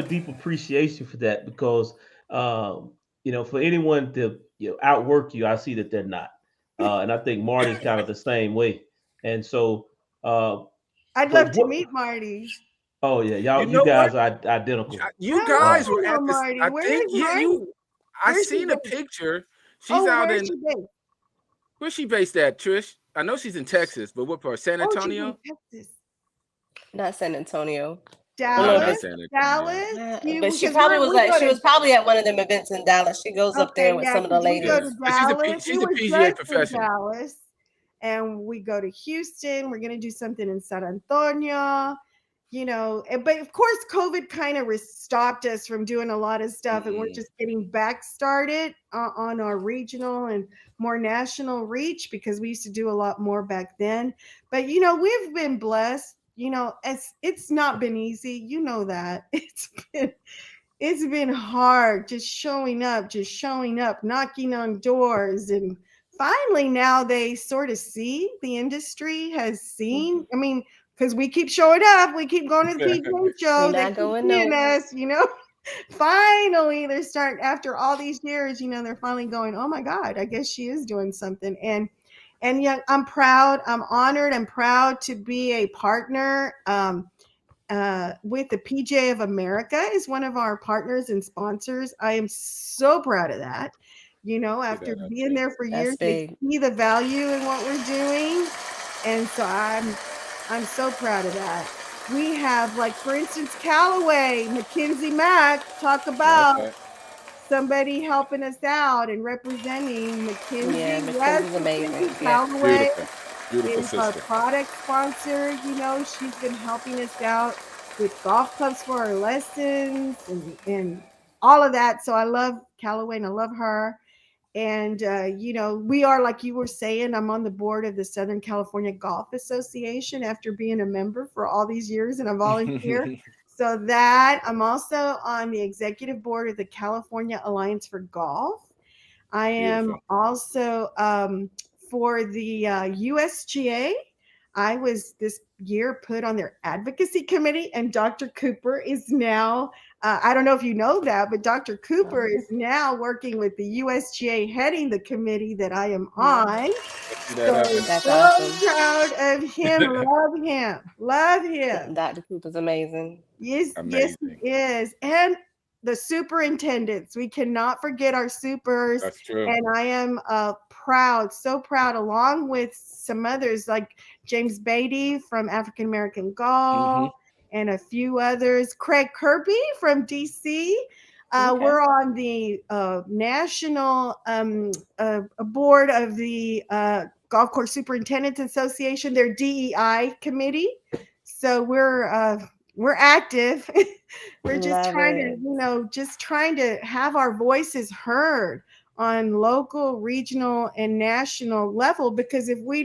deep appreciation for that, because for anyone to outwork you, I see that they're not, and I think Marty's kind of the same way. And so I'd love to meet Marty. Oh yeah, you guys are identical. You guys were at this. Marty. I think I seen a picture. She's out in. Where's she based at, Trish? I know she's in Texas, but what part? San Antonio? Texas. Not San Antonio. Dallas. But she probably was probably at one of them events in Dallas. She goes up there with some of the ladies. She's a PGA professional. Dallas, and we go to Houston. We're gonna do something in San Antonio. But of course, COVID kind of stopped us from doing a lot of stuff, and we're just getting back started on our regional and more national reach, because we used to do a lot more back then. But we've been blessed. It's not been easy. That it's been hard, just showing up, knocking on doors, and finally now they sort of see, the industry has seen. I mean, because we keep showing up, we keep going to the PGA show, they keep seeing us, Finally, they're starting, after all these years, they're finally going, oh my God, I guess she is doing something. And I'm proud, I'm honored, I'm proud to be a partner. with the PGA of America is one of our partners and sponsors. I am so proud of that. You know, See after that up being there. there for That's years, they big. see the value in what we're doing, and so I'm so proud of that. We have, like, for instance, Callaway, Mackenzie Mack, talk about Okay. somebody helping us out and representing Yeah, Mackenzie. Yes, Mackenzie's amazing. Mackenzie Yeah. Callaway Beautiful. Beautiful is our sister. product sponsor. You know, she's been helping us out with golf clubs for our lessons and all of that. So I love Callaway and I love her. And, you know, we are, like you were saying, I'm on the board of the Southern California Golf Association after being a member for all these years and a volunteer. So that I'm also on the executive board of the California Alliance for Golf. I am Beautiful. also for the USGA. I was this year put on their advocacy committee, and Dr. Cooper is now, I don't know if you know that, but Dr. Cooper is now working with the USGA, heading the committee that I am Yeah. on. See that up So, there. That's so awesome. proud of him. Love him. Love him. Dr. Cooper's amazing. Yes, yes, Amazing. he is. And the superintendents, we cannot forget our supers. That's true. And I am proud, so proud, along with some others like James Beatty from African American Hmm. Golf and a few others. Craig Kirby from DC. Okay. We're on the national board of the Golf Course Superintendents Association, their DEI committee. So we're active. We're just Love trying to, it. you know, just trying to have our voices heard on local, regional, and national level, because if we're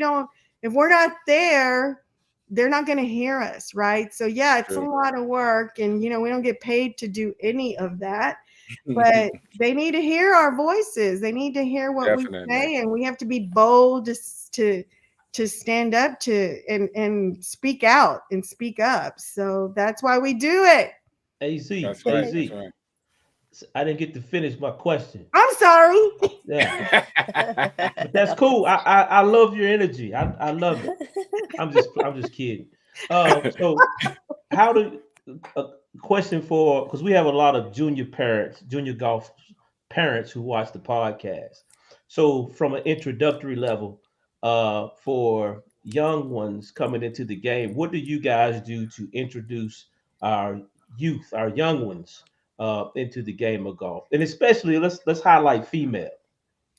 not there, they're not going to hear us, right? So yeah, it's a True. lot of work, and you know, we don't get paid to do any of that, but they need to hear our voices. They need to hear what we Definitely. say, and we have to be bold to stand up to and speak out and speak up. So that's why we do it. Az, That's right. Az. That's right. I didn't get to finish my question. I'm sorry. Yeah, but that's cool. I love your energy. I love it. I'm just kidding. So how do a question for, because we have a lot of junior parents, junior golf parents who watch the podcast. So from an introductory level, for young ones coming into the game, what do you guys do to introduce our youth, our young ones, into the game of golf? And especially let's highlight female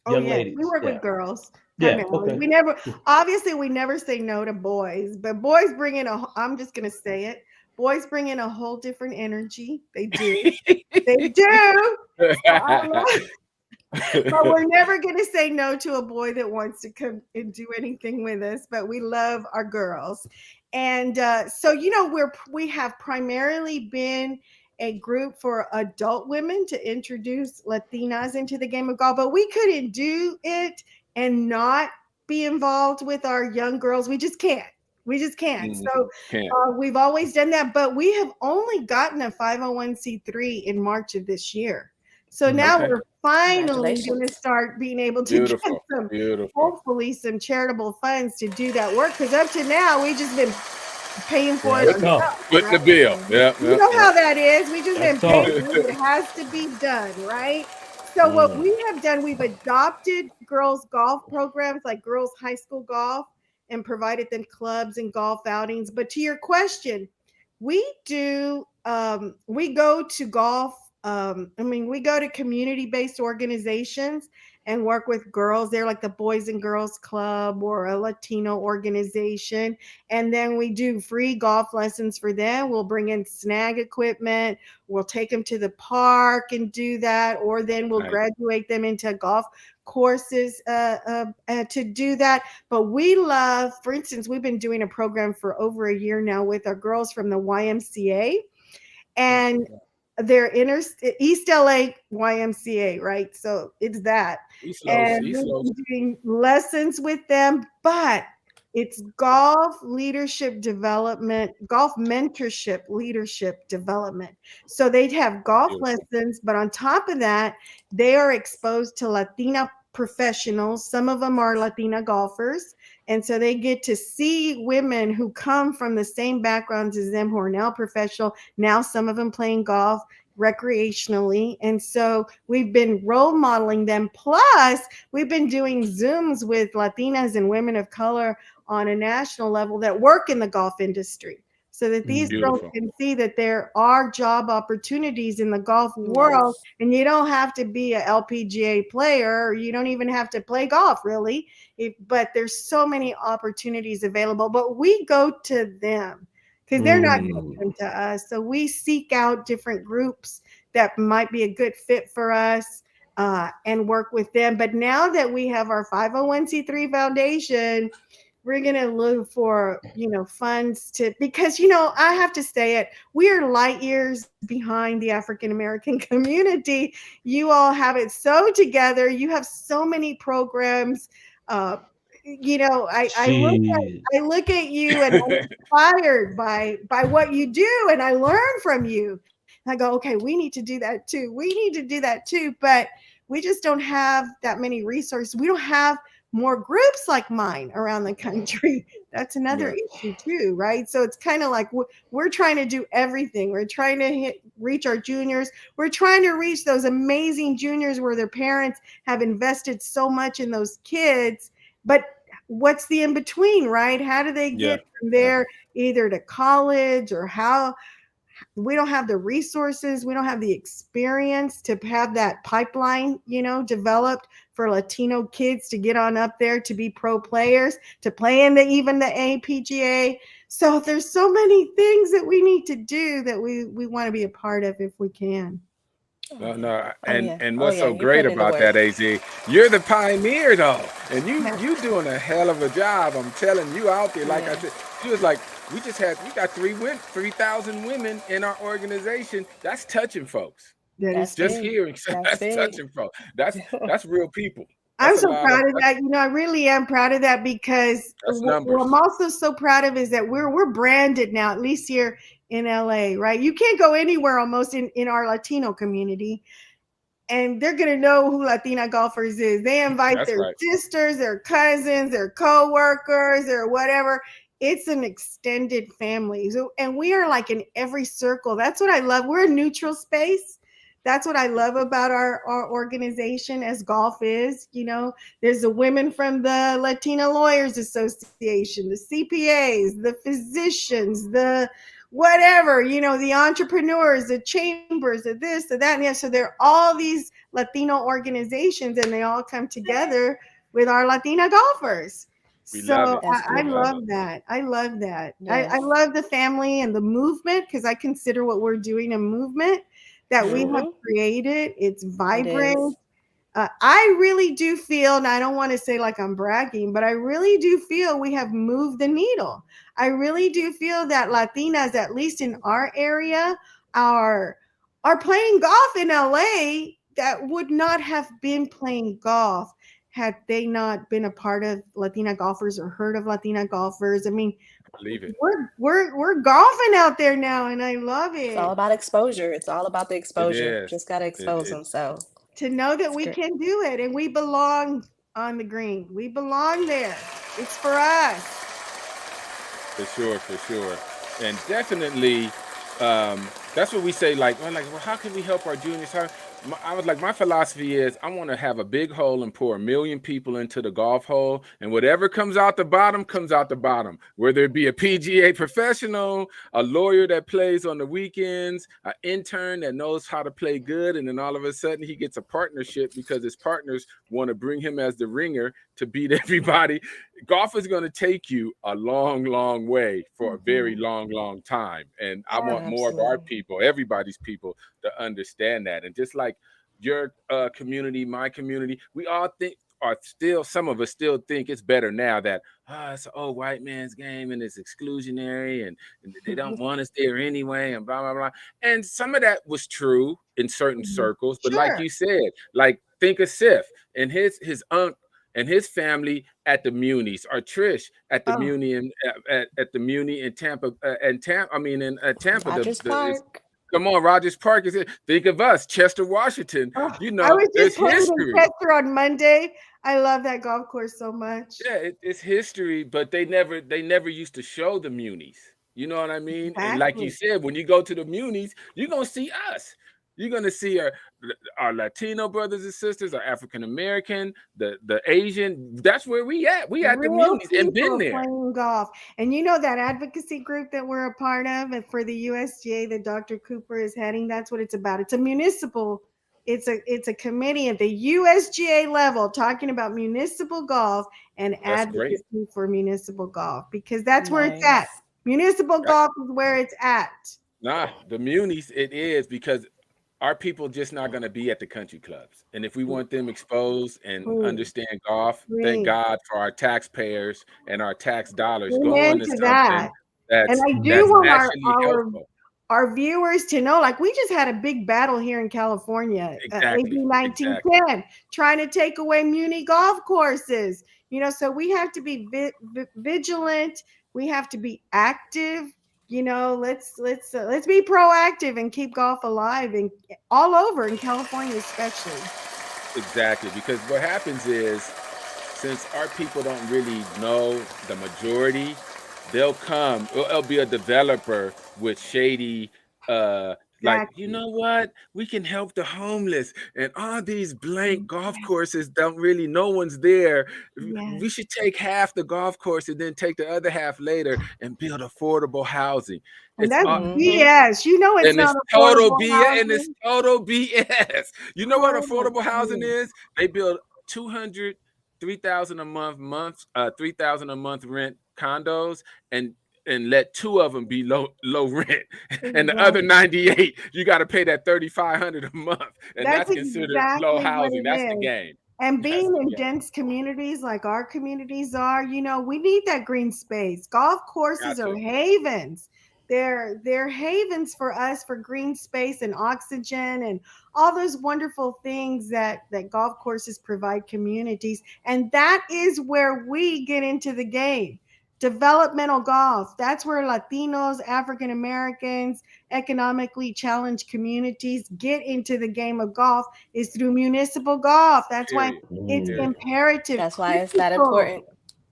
Oh young yes, we ladies. work Yeah, with girls yeah. primarily. Okay. We never, obviously, we never say no to boys, but boys bring in a. I'm just gonna say it. Boys bring in a whole different energy. They do. They do. So I love, but we're never going to say no to a boy that wants to come and do anything with us. But we love our girls, and so you know we have primarily been a group for adult women to introduce Latinas into the game of golf, but we couldn't do it and not be involved with our young girls. We just can't. We just can't. Mhm. So Can't. we've always done that, but we have only gotten a 501c3 in March of this year. So now Okay. we're finally going to Congratulations. start being able to get Beautiful. some, Beautiful. hopefully, some charitable funds to do that work. Because up to now, we just been paying for Yeah, it it's Footing tough. ourselves, the right? bill. Mhm. Yeah. You Yeah. know Yeah. how that is. We just That's been paying tough. for it. It has to be done, right? So what Mm. we have done, we've adopted girls' golf programs like girls' high school golf and provided them clubs and golf outings. But to your question, we go to golf. We go to community-based organizations and work with girls. They're like the Boys and Girls Club or a Latino organization. And then we do free golf lessons for them. We'll bring in snag equipment. We'll take them to the park and do that. Or then we'll Nice. graduate them into golf courses to do that. But we love, for instance, we've been doing a program for over a year now with our girls from the YMCA. And they're East LA YMCA, right? So it's that. East Los. And East we've Los. been doing lessons with them, but it's golf leadership development, golf mentorship leadership development. So they'd have golf Beautiful. lessons, but on top of that, they are exposed to Latina professionals. Some of them are Latina golfers. And so they get to see women who come from the same backgrounds as them, who are now professional. Now, some of them playing golf recreationally. And so we've been role modeling them. Plus, we've been doing Zooms with Latinas and women of color on a national level that work in the golf industry, so that these girls can see that there are job opportunities in the golf world. Yes. And you don't have to be a LPGA player. You don't even have to play golf, really. But there's so many opportunities available. But we go to them because they're not going to come to us. So we seek out different groups that might be a good fit for us and work with them. But now that we have our 501c3 foundation, we're going to look for, funds to, because, I have to say it, we are light years behind the African-American community. You all have it so together. You have so many programs. I look at you and I'm inspired by what you do, and I learn from you. And I go, okay, we need to do that too. We need to do that too. But we just don't have that many resources. We don't have more groups like mine around the country. That's another issue too, right? So it's kind of like we're trying to do everything. We're trying to reach our juniors. We're trying to reach those amazing juniors where their parents have invested so much in those kids. But what's the in between, right? How do they get from there either to college, or how? We don't have the resources, we don't have the experience to have that pipeline, developed for Latino kids to get on up there, to be pro players, to play in even the APGA. So there's so many things that we need to do that we want to be a part of if we can. No, and what's so great about that, AZ, you're the pioneer though, and you doing a hell of a job. I'm telling you, out there, like I said, she was like, we got 3,000 women in our organization. That's touching folks. That's just big. hearing, that's touching folks. That's real people. I'm so proud of that. I really am proud of that, because what I'm also so proud of is that we're branded now, at least here in LA, right? You can't go anywhere almost in our Latino community, and they're going to know who Latina Golfers is. They invite their sisters, their cousins, their co-workers, or whatever. It's an extended family. So, and we are like in every circle. That's what I love. We're a neutral space. That's what I love about our organization, as golf is. There's the women from the Latina Lawyers Association, the CPAs, the physicians, the whatever, the entrepreneurs, the chambers, the this, the that, and the other. So there are all these Latino organizations, and they all come together with our Latina golfers. So I love that. I love that. Yes. I love the family and the movement, because I consider what we're doing a movement that we have created. It's vibrant. I really do feel, and I don't want to say like I'm bragging, but I really do feel we have moved the needle. I really do feel that Latinas, at least in our area, are playing golf in LA that would not have been playing golf had they not been a part of Latina golfers or heard of Latina golfers. I mean, believe it. We're golfing out there now, and I love it. It's all about exposure. It's all about the exposure. Just got to expose them. So to know that we can do it, and we belong on the green. We belong there. It's for us. For sure. And definitely, that's what we say, well, how can we help our juniors? I was like, my philosophy is I want to have a big hole and pour 1 million people into the golf hole, and whatever comes out the bottom comes out the bottom, whether it be a PGA professional, a lawyer that plays on the weekends, an intern that knows how to play good, and then all of a sudden he gets a partnership because his partners want to bring him as the ringer to beat everybody. Golf is going to take you a long, long way for a very long, long time. And I want more of our people, everybody's people, to understand that. And just like your community, my community, we all some of us still think it's better now that it's an old white man's game and it's exclusionary and they don't want us there anyway and blah, blah, blah. And some of that was true in certain circles. But like you said, think of Sif and his uncle and his family at the Munis, or Trish at the Muni at the Muni in Tampa, in Tampa. Rogers Park. Come on, Rogers Park is it. Think of us, Chester, Washington. Oh, You I know, was there's just playing in history. Chester on Monday. I love that golf course so much. Yeah, it's history, but they never used to show the munis. You know what I mean? And like you Exactly. said, when you go to the munis, you're gonna see us. You're gonna see our Latino brothers and sisters, our African American, the Asian. That's where we at. We at the Real munis and been people there. playing golf. And you know that advocacy group that we're a part of and for the USGA that Dr. Cooper is heading, that's what it's about. It's a municipal, it's a committee at the USGA level talking about municipal golf and That's great. advocacy for municipal golf because that's where it's at. Nice. Municipal That, golf is where it's at. nah, the munis it is because our people just not going to be at the country clubs. And if we want them exposed and Please, understand golf, thank please. God for our taxpayers and our tax dollars going Amen to to something that. And I do that's want actually our helpful. our viewers to know, like we just had a big battle here in California, AB Exactly. Exactly. 1910, trying to take away muni golf courses. So we have to be vigilant. We have to be active. Let's be proactive and keep golf alive and all over in California, especially. Exactly. Because what happens is since our people don't really know the majority, they'll come. It'll be a developer with shady, like you Exactly. know what? We can help the homeless, and all these blank golf Yes. courses don't really. No one's there. Yes. We should take half the golf course and then take the other half later and build affordable housing. And It's that's all, Mm-hmm. BS. It's and not it's total affordable BS. And it's housing. total BS. You know what Oh affordable my housing goodness. is? They build 200, 3,000 a month, 3,000 a month rent condos, and let two of them be low rent, and the other Exactly. 98 you got to pay that 3,500 a month, and That's that's considered low exactly what housing. it That's the is. game. And That's being the in game. dense communities like our communities are, we need that green space. Golf courses Got are to. havens. They're havens for us for green space and oxygen and all those wonderful things that golf courses provide communities. And that is where we get into the game. Developmental golf. That's where Latinos, African Americans, economically challenged communities get into the game of golf is through municipal golf. That's why Period. it's Mm. Period. imperative, That's why it's that important.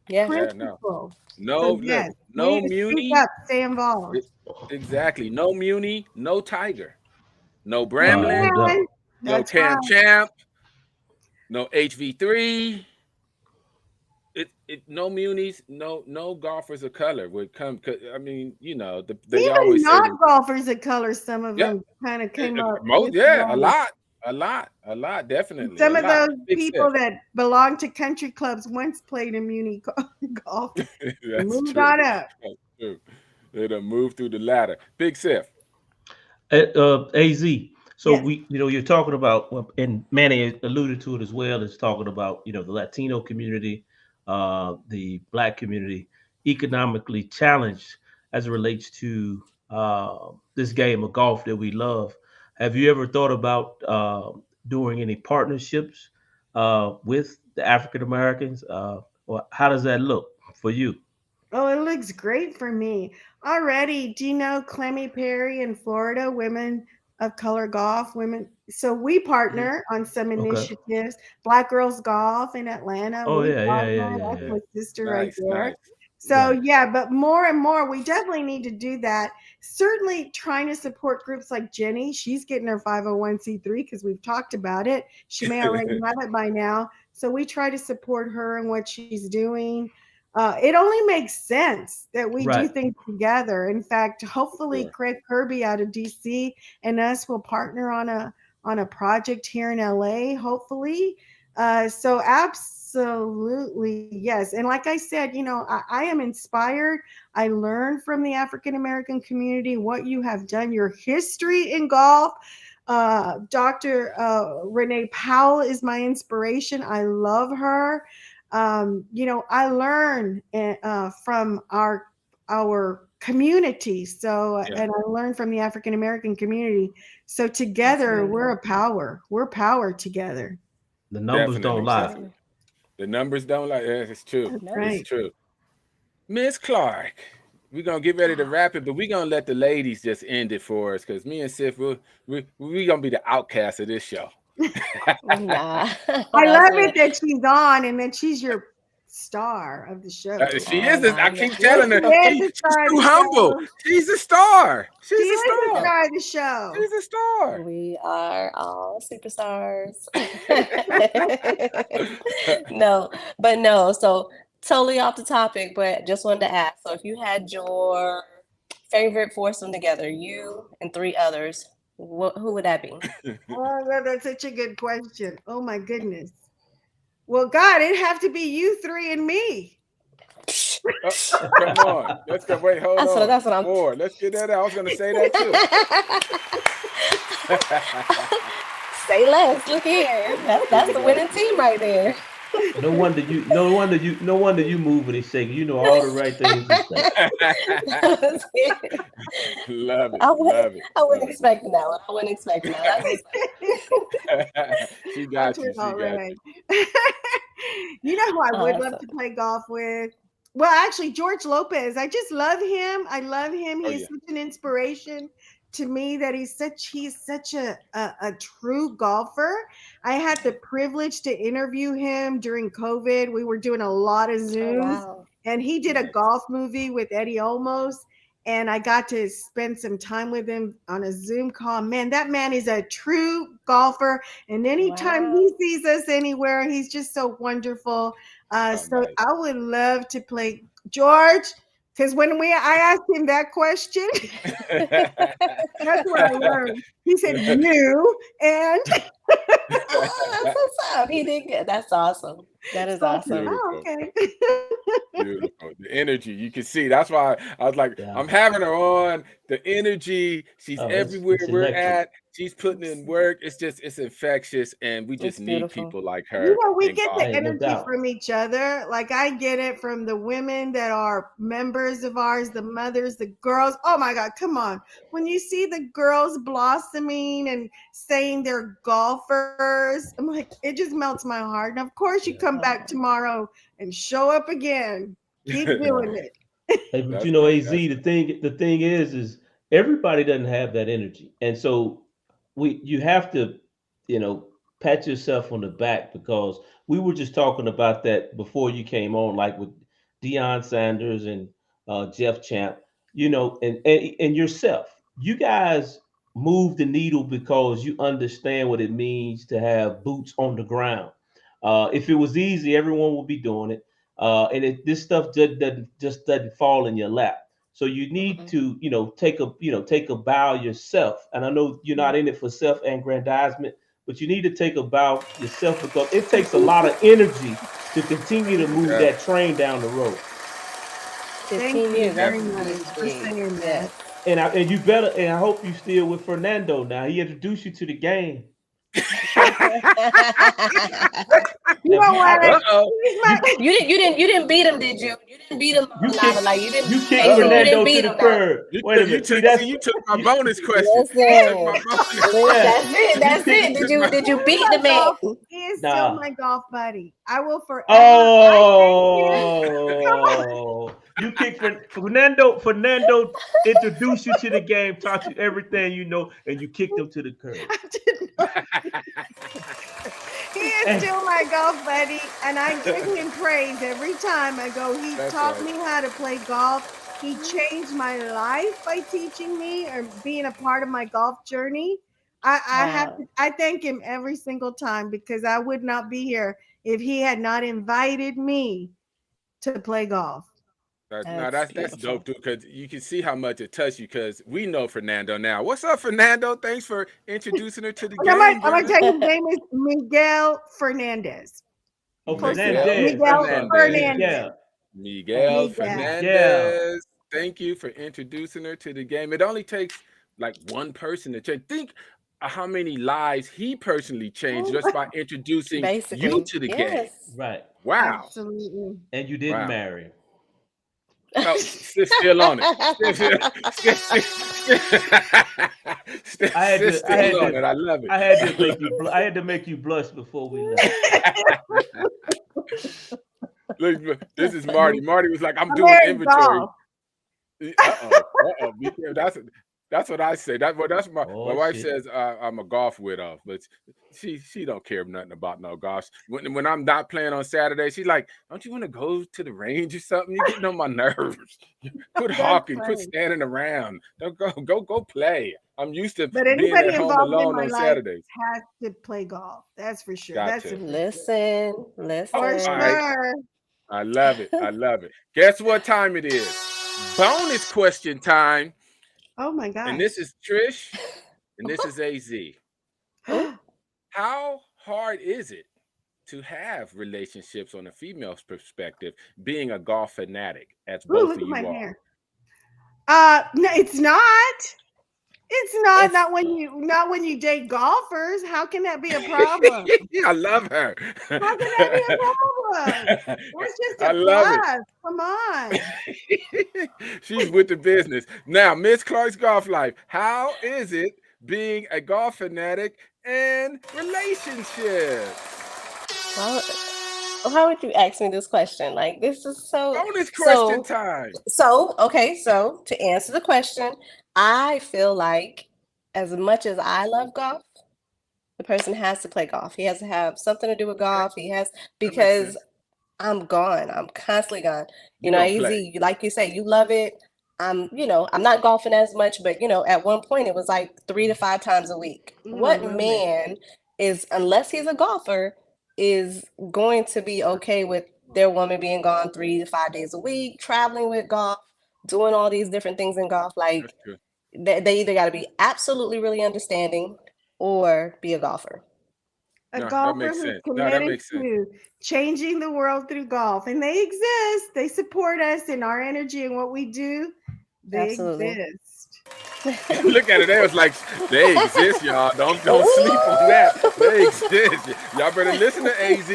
Yeah. Yeah. No. critical. No. So Look. yes, we No need to speak muni. up, stay involved. it- exactly. No muni. No tiger. No No Bramlin. doubt. Amen. No That's right. Cam Champ. No HV3. No munis, no golfers of color would come. I mean, they Even always say not that. golfers of color, some of Yeah, them kind of came up most, with yeah, golf. a lot, definitely a Some of lot. those Big people step. that belong to country clubs once played in muni golf and That's moved true. on up. That's true. They done moved through the ladder. Big Sif. Az. So Yes. you're talking about, well, and Manny alluded to it as well, is talking about, the Latino community, the Black community, economically challenged as it relates to this game of golf that we love. Have you ever thought about doing any partnerships with the African Americans? Or how does that look for you? Oh, it looks great for me. Already, do you know Clemmy Perry in Florida, Women of Color Golf, women? So we Mhm. partner on some Okay. initiatives. Black Girls Golf in Atlanta, Oh we yeah, yeah, yeah, partner. yeah, That's yeah. my sister right Nice, there. nice. So Right. yeah, but more and more, we definitely need to do that. Certainly trying to support groups like Jenny. She's getting her 501c3 because we've talked about it. She may already have it by now. So we try to support her and what she's doing. It only makes sense that we do Right. things together. In fact, hopefully Sure. Craig Kirby out of DC and us will partner on a project here in LA, hopefully. So absolutely yes. And like I said, I am inspired. I learn from the African American community what you have done, your history in golf. Dr. Renee Powell is my inspiration. I love her. I learn from our community. So, Yeah, and I learn from the African American community. So That's together, we're beautiful. a power. We're power together. The numbers don't definitely, lie. definitely. Definitely. The numbers don't like. Yeah, it's true. That's It's right. Nope. true. Miss Clark. we're gonna get ready to wrap it, but we're gonna let the ladies just end it for us because me and Sif, we gonna be the outcast of this show. Nah, I that's love it what. that she's on and that she's your star of the show. She Oh is. I nah, keep Yes, telling she her is she's the star of too the humble. show. She's a star. She She's a is the star. star of the show. She's a star. we are all superstars. No, but no. So totally off the topic, but just wanted to ask. So if you had your favorite foursome together, you and three others, who would that be? Oh, that's such a good question. Oh my goodness. Well, God, it'd have to be you three and me. Come on. Let's go. Wait, hold on. That's what I'm. Four. Let's get that out. I was gonna say that too. Say less. Look here. That's the winning team right there. No wonder you move when he say you know all the right things to say. Love it. I Love it. wasn't expecting that one. I wasn't expecting that. She got you. She All got right. You know who I would love to play golf with? Well, actually, George Lopez. I just love him. I love him. Oh, He's yeah. such an inspiration to me that he's such a true golfer. I had the privilege to interview him during COVID. We were doing a lot of Oh Zooms, wow. and he did a Nice. golf movie with Eddie Olmos. And I got to spend some time with him on a Zoom call. Man, that man is a true golfer. And anytime Wow. he sees us anywhere, he's just so wonderful. Oh, So nice. I would love to play George, because I asked him that question, that's what I learned. He said you and Oh, that's what's up. He did good. That's awesome. That is so I said, awesome. oh, Beautiful. okay. Beautiful. The energy you can see. That's why I was like, Yeah. I'm having her on. The energy. She's Oh, everywhere it's we're electric. at. She's putting in work. It's infectious, and we just It's need beautiful. people like You her know, we in get the golf. Hey, no energy doubt. from each other. Like I get it from the women that are members of ours, the mothers, the girls. Oh my God, come on. When you see the girls blossoming and saying they're golfers, I'm like, it just melts my heart. And of course, you Yeah. come back tomorrow and show up again. Keep Yeah. doing it. Hey, but That's you know, right. AZ, That's the thing is everybody doesn't have that energy. And so you have to, you know, pat yourself on the back because we were just talking about that before you came on, like with Deion Sanders and Jeff Champ, you know, and yourself. You guys move the needle because you understand what it means to have boots on the ground. If it was easy, everyone would be doing it. This stuff just doesn't fall in your lap. So you need Mm-mm. to, take a bow yourself. And I know you're not in it for self-aggrandizement, but you need to take a bow yourself because it takes a lot of energy to continue to move yeah. that train down the road. Thank 15 you years. Yeah. That's very much for big. saying Yes. that. And you better, and I hope you still with Fernando now. He introduced you to the game. You Have know you? what? Uh-oh. He's my You didn't beat him, did you? You didn't beat him, You Maldonado. kicked Like you didn't, you kicked AC. You Uh-oh. didn't Fernando to beat the him now. curb. Wait a minute. You took my You, bonus question. You took my Listen, bonus. yeah. that's it. You That's kicked it. You took my Did you He's beat my the man? golf. He is still nah. my golf buddy. I will forever. I thank him. Come on. Oh, you kicked Fernando. Fernando introduced you to the game, taught you everything you know, and you kicked him to the curb. I didn't know. He is And still my golf buddy, and I give him praise every time I go. He That's taught right. me how to play golf. He changed my life by teaching me or being a part of my golf journey. Wow. I thank him every single time because I would not be here if he had not invited me to play golf. That's That's beautiful. dope too, because you can see how much it touched you. Because we know Fernando now. What's up, Fernando? Thanks for introducing her to the And game, I'm gonna brother. tell you his name is Miguel Fernandez. oh, Close Miguel enough. Fernandez. I'm Miguel sorry, Fernandez. Fernandez. Miguel. Miguel Miguel. Miguel. Fernandez. Thank you for introducing her to the game. It only takes like one person to change. Think how many lives he personally changed just by introducing you Basically, to the game. yes. Right. Wow. Absolutely. And you didn't Wow. marry him. Oh, still on it. I had to. I had Still on to. it. I love it. I had to make you. I had to make you blush before we left. Look, this is Marty. Marty was like, I'm I'm doing married inventory. golf. Be careful. That's what I say. That's my Oh wife shit. says I'm a golf widow, but she don't care nothing about no golf. When I'm not playing on Saturday, she's like, "Don't you want to go to the range or something? You're getting on my nerves. Quit That's hawking. Quit funny. standing around. Don't go play." I'm used to But being at anybody home involved in alone my on life Saturdays. has to play golf. That's for sure. That's Gotcha. a for sure. Listen, Oh, For all listen. right. sure. I love it. I love it. Guess what time it is? Bonus question time. Oh my And gosh. this is Trish, and this is AZ. Oh, How hard is it to have relationships on a female's perspective, being a golf fanatic, as Ooh, both look of at my you are? hair. No, it's not. It's not. it's Not when you date golfers. How can that be a problem? I love her. How can that be a problem? That's just I a love it. plus. Come on. She's with the business. Now, Miss Clark's golf life. How is it being a golf fanatic and relationships? well, why would you ask me this question? Like this is Bonus question so time. okay, so to answer the question, I feel like as much as I love golf, the person has to play golf. He has to have something to do with Okay, golf. He has that makes because sense. I'm gone. I'm constantly gone. You don't AZ, play. like you say, you love it. I'm not golfing as much, but at one point it was like 3 to 5 times a week. I What love it. man is, unless he's a golfer, is going to be okay with their woman being gone 3 to 5 days a week, traveling with golf, doing all these different things in golf? Like That's true. they either got to be absolutely really understanding or be a golfer. A No, that golfer makes who's sense. No, that committed makes sense. to changing the world through golf. And they exist. They support us in our energy and what we do. They Absolutely. exist. Look at it. They was like, they exist, y'all. Don't sleep on that. They exist. Y'all better listen to AZ.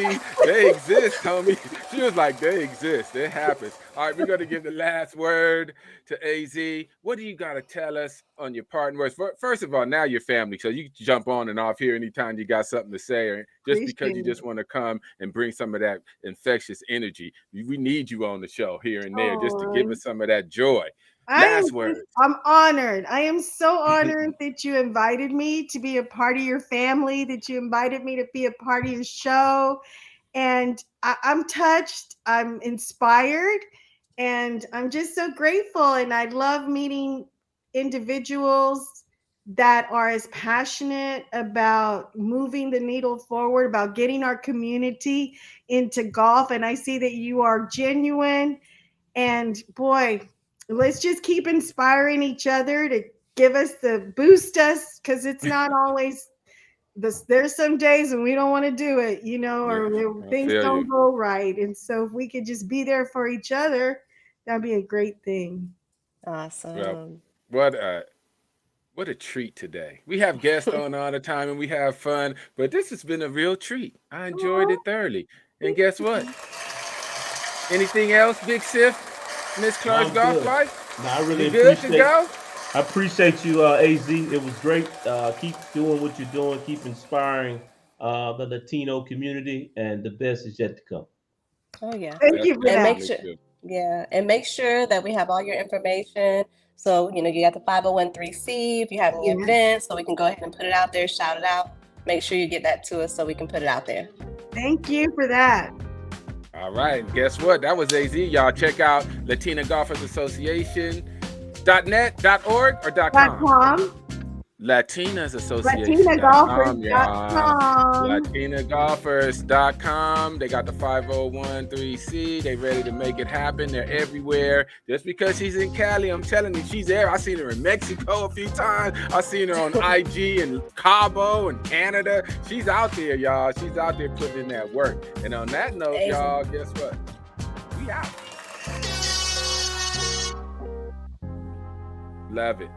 They exist, homie. She was like, they exist. It happens. All right, we're going to give the last word to AZ. What do you got to tell us on your parting words? First of all, now you're family, so you can jump on and off here anytime you got something to say, or just because you Appreciate just it. want to come and bring some of that infectious energy. We need you on the show here and there just to give Oh, us some of that joy. Last word. I'm honored. I am so honored that you invited me to be a part of your family, that you invited me to be a part of your show. And I'm touched, I'm inspired, and I'm just so grateful. And I love meeting individuals that are as passionate about moving the needle forward, about getting our community into golf. And I see that you are genuine. And boy, let's just keep inspiring each other to give us the boost us, because it's not always this. There's some days when we don't want to do it, Yeah, or I things feel don't you. go right. And so if we could just be there for each other, that'd be a great thing. Well, Awesome. what a treat today. We have guests on all the time and we have fun, but this has been a real treat. I enjoyed Oh, it thoroughly. And guess what? Anything else, Big Sif? Miss No, Clark's I'm golf good. life? No, I You really good to appreciate. go? I appreciate you, Az. It was great. Keep doing what you're doing. Keep inspiring the Latino community, and the best is yet to come. Oh yeah. thank That's you for And that. make definitely sure, true. yeah, and make sure that we have all your information. So, you got the 501(c) if you have any Yeah, events, so we can go ahead and put it out there, shout it out. Make sure you get that to us so we can put it out there. thank you for that. All right. Guess what? That was AZ. Y'all check out Latina Golfers Association.net, .org, or .com? .com, LatinasAssociation.com, y'all. LatinaGolfers.com. LatinaGolfers.com. They got the 501(c). They ready to make it happen. They're everywhere. Just because she's in Cali, I'm telling you, she's there. I seen her in Mexico a few times. I seen her on IG in Cabo and Canada. She's out there, y'all. She's out there putting in that work. And on that note, Amazing. y'all, guess what? We out. Love it.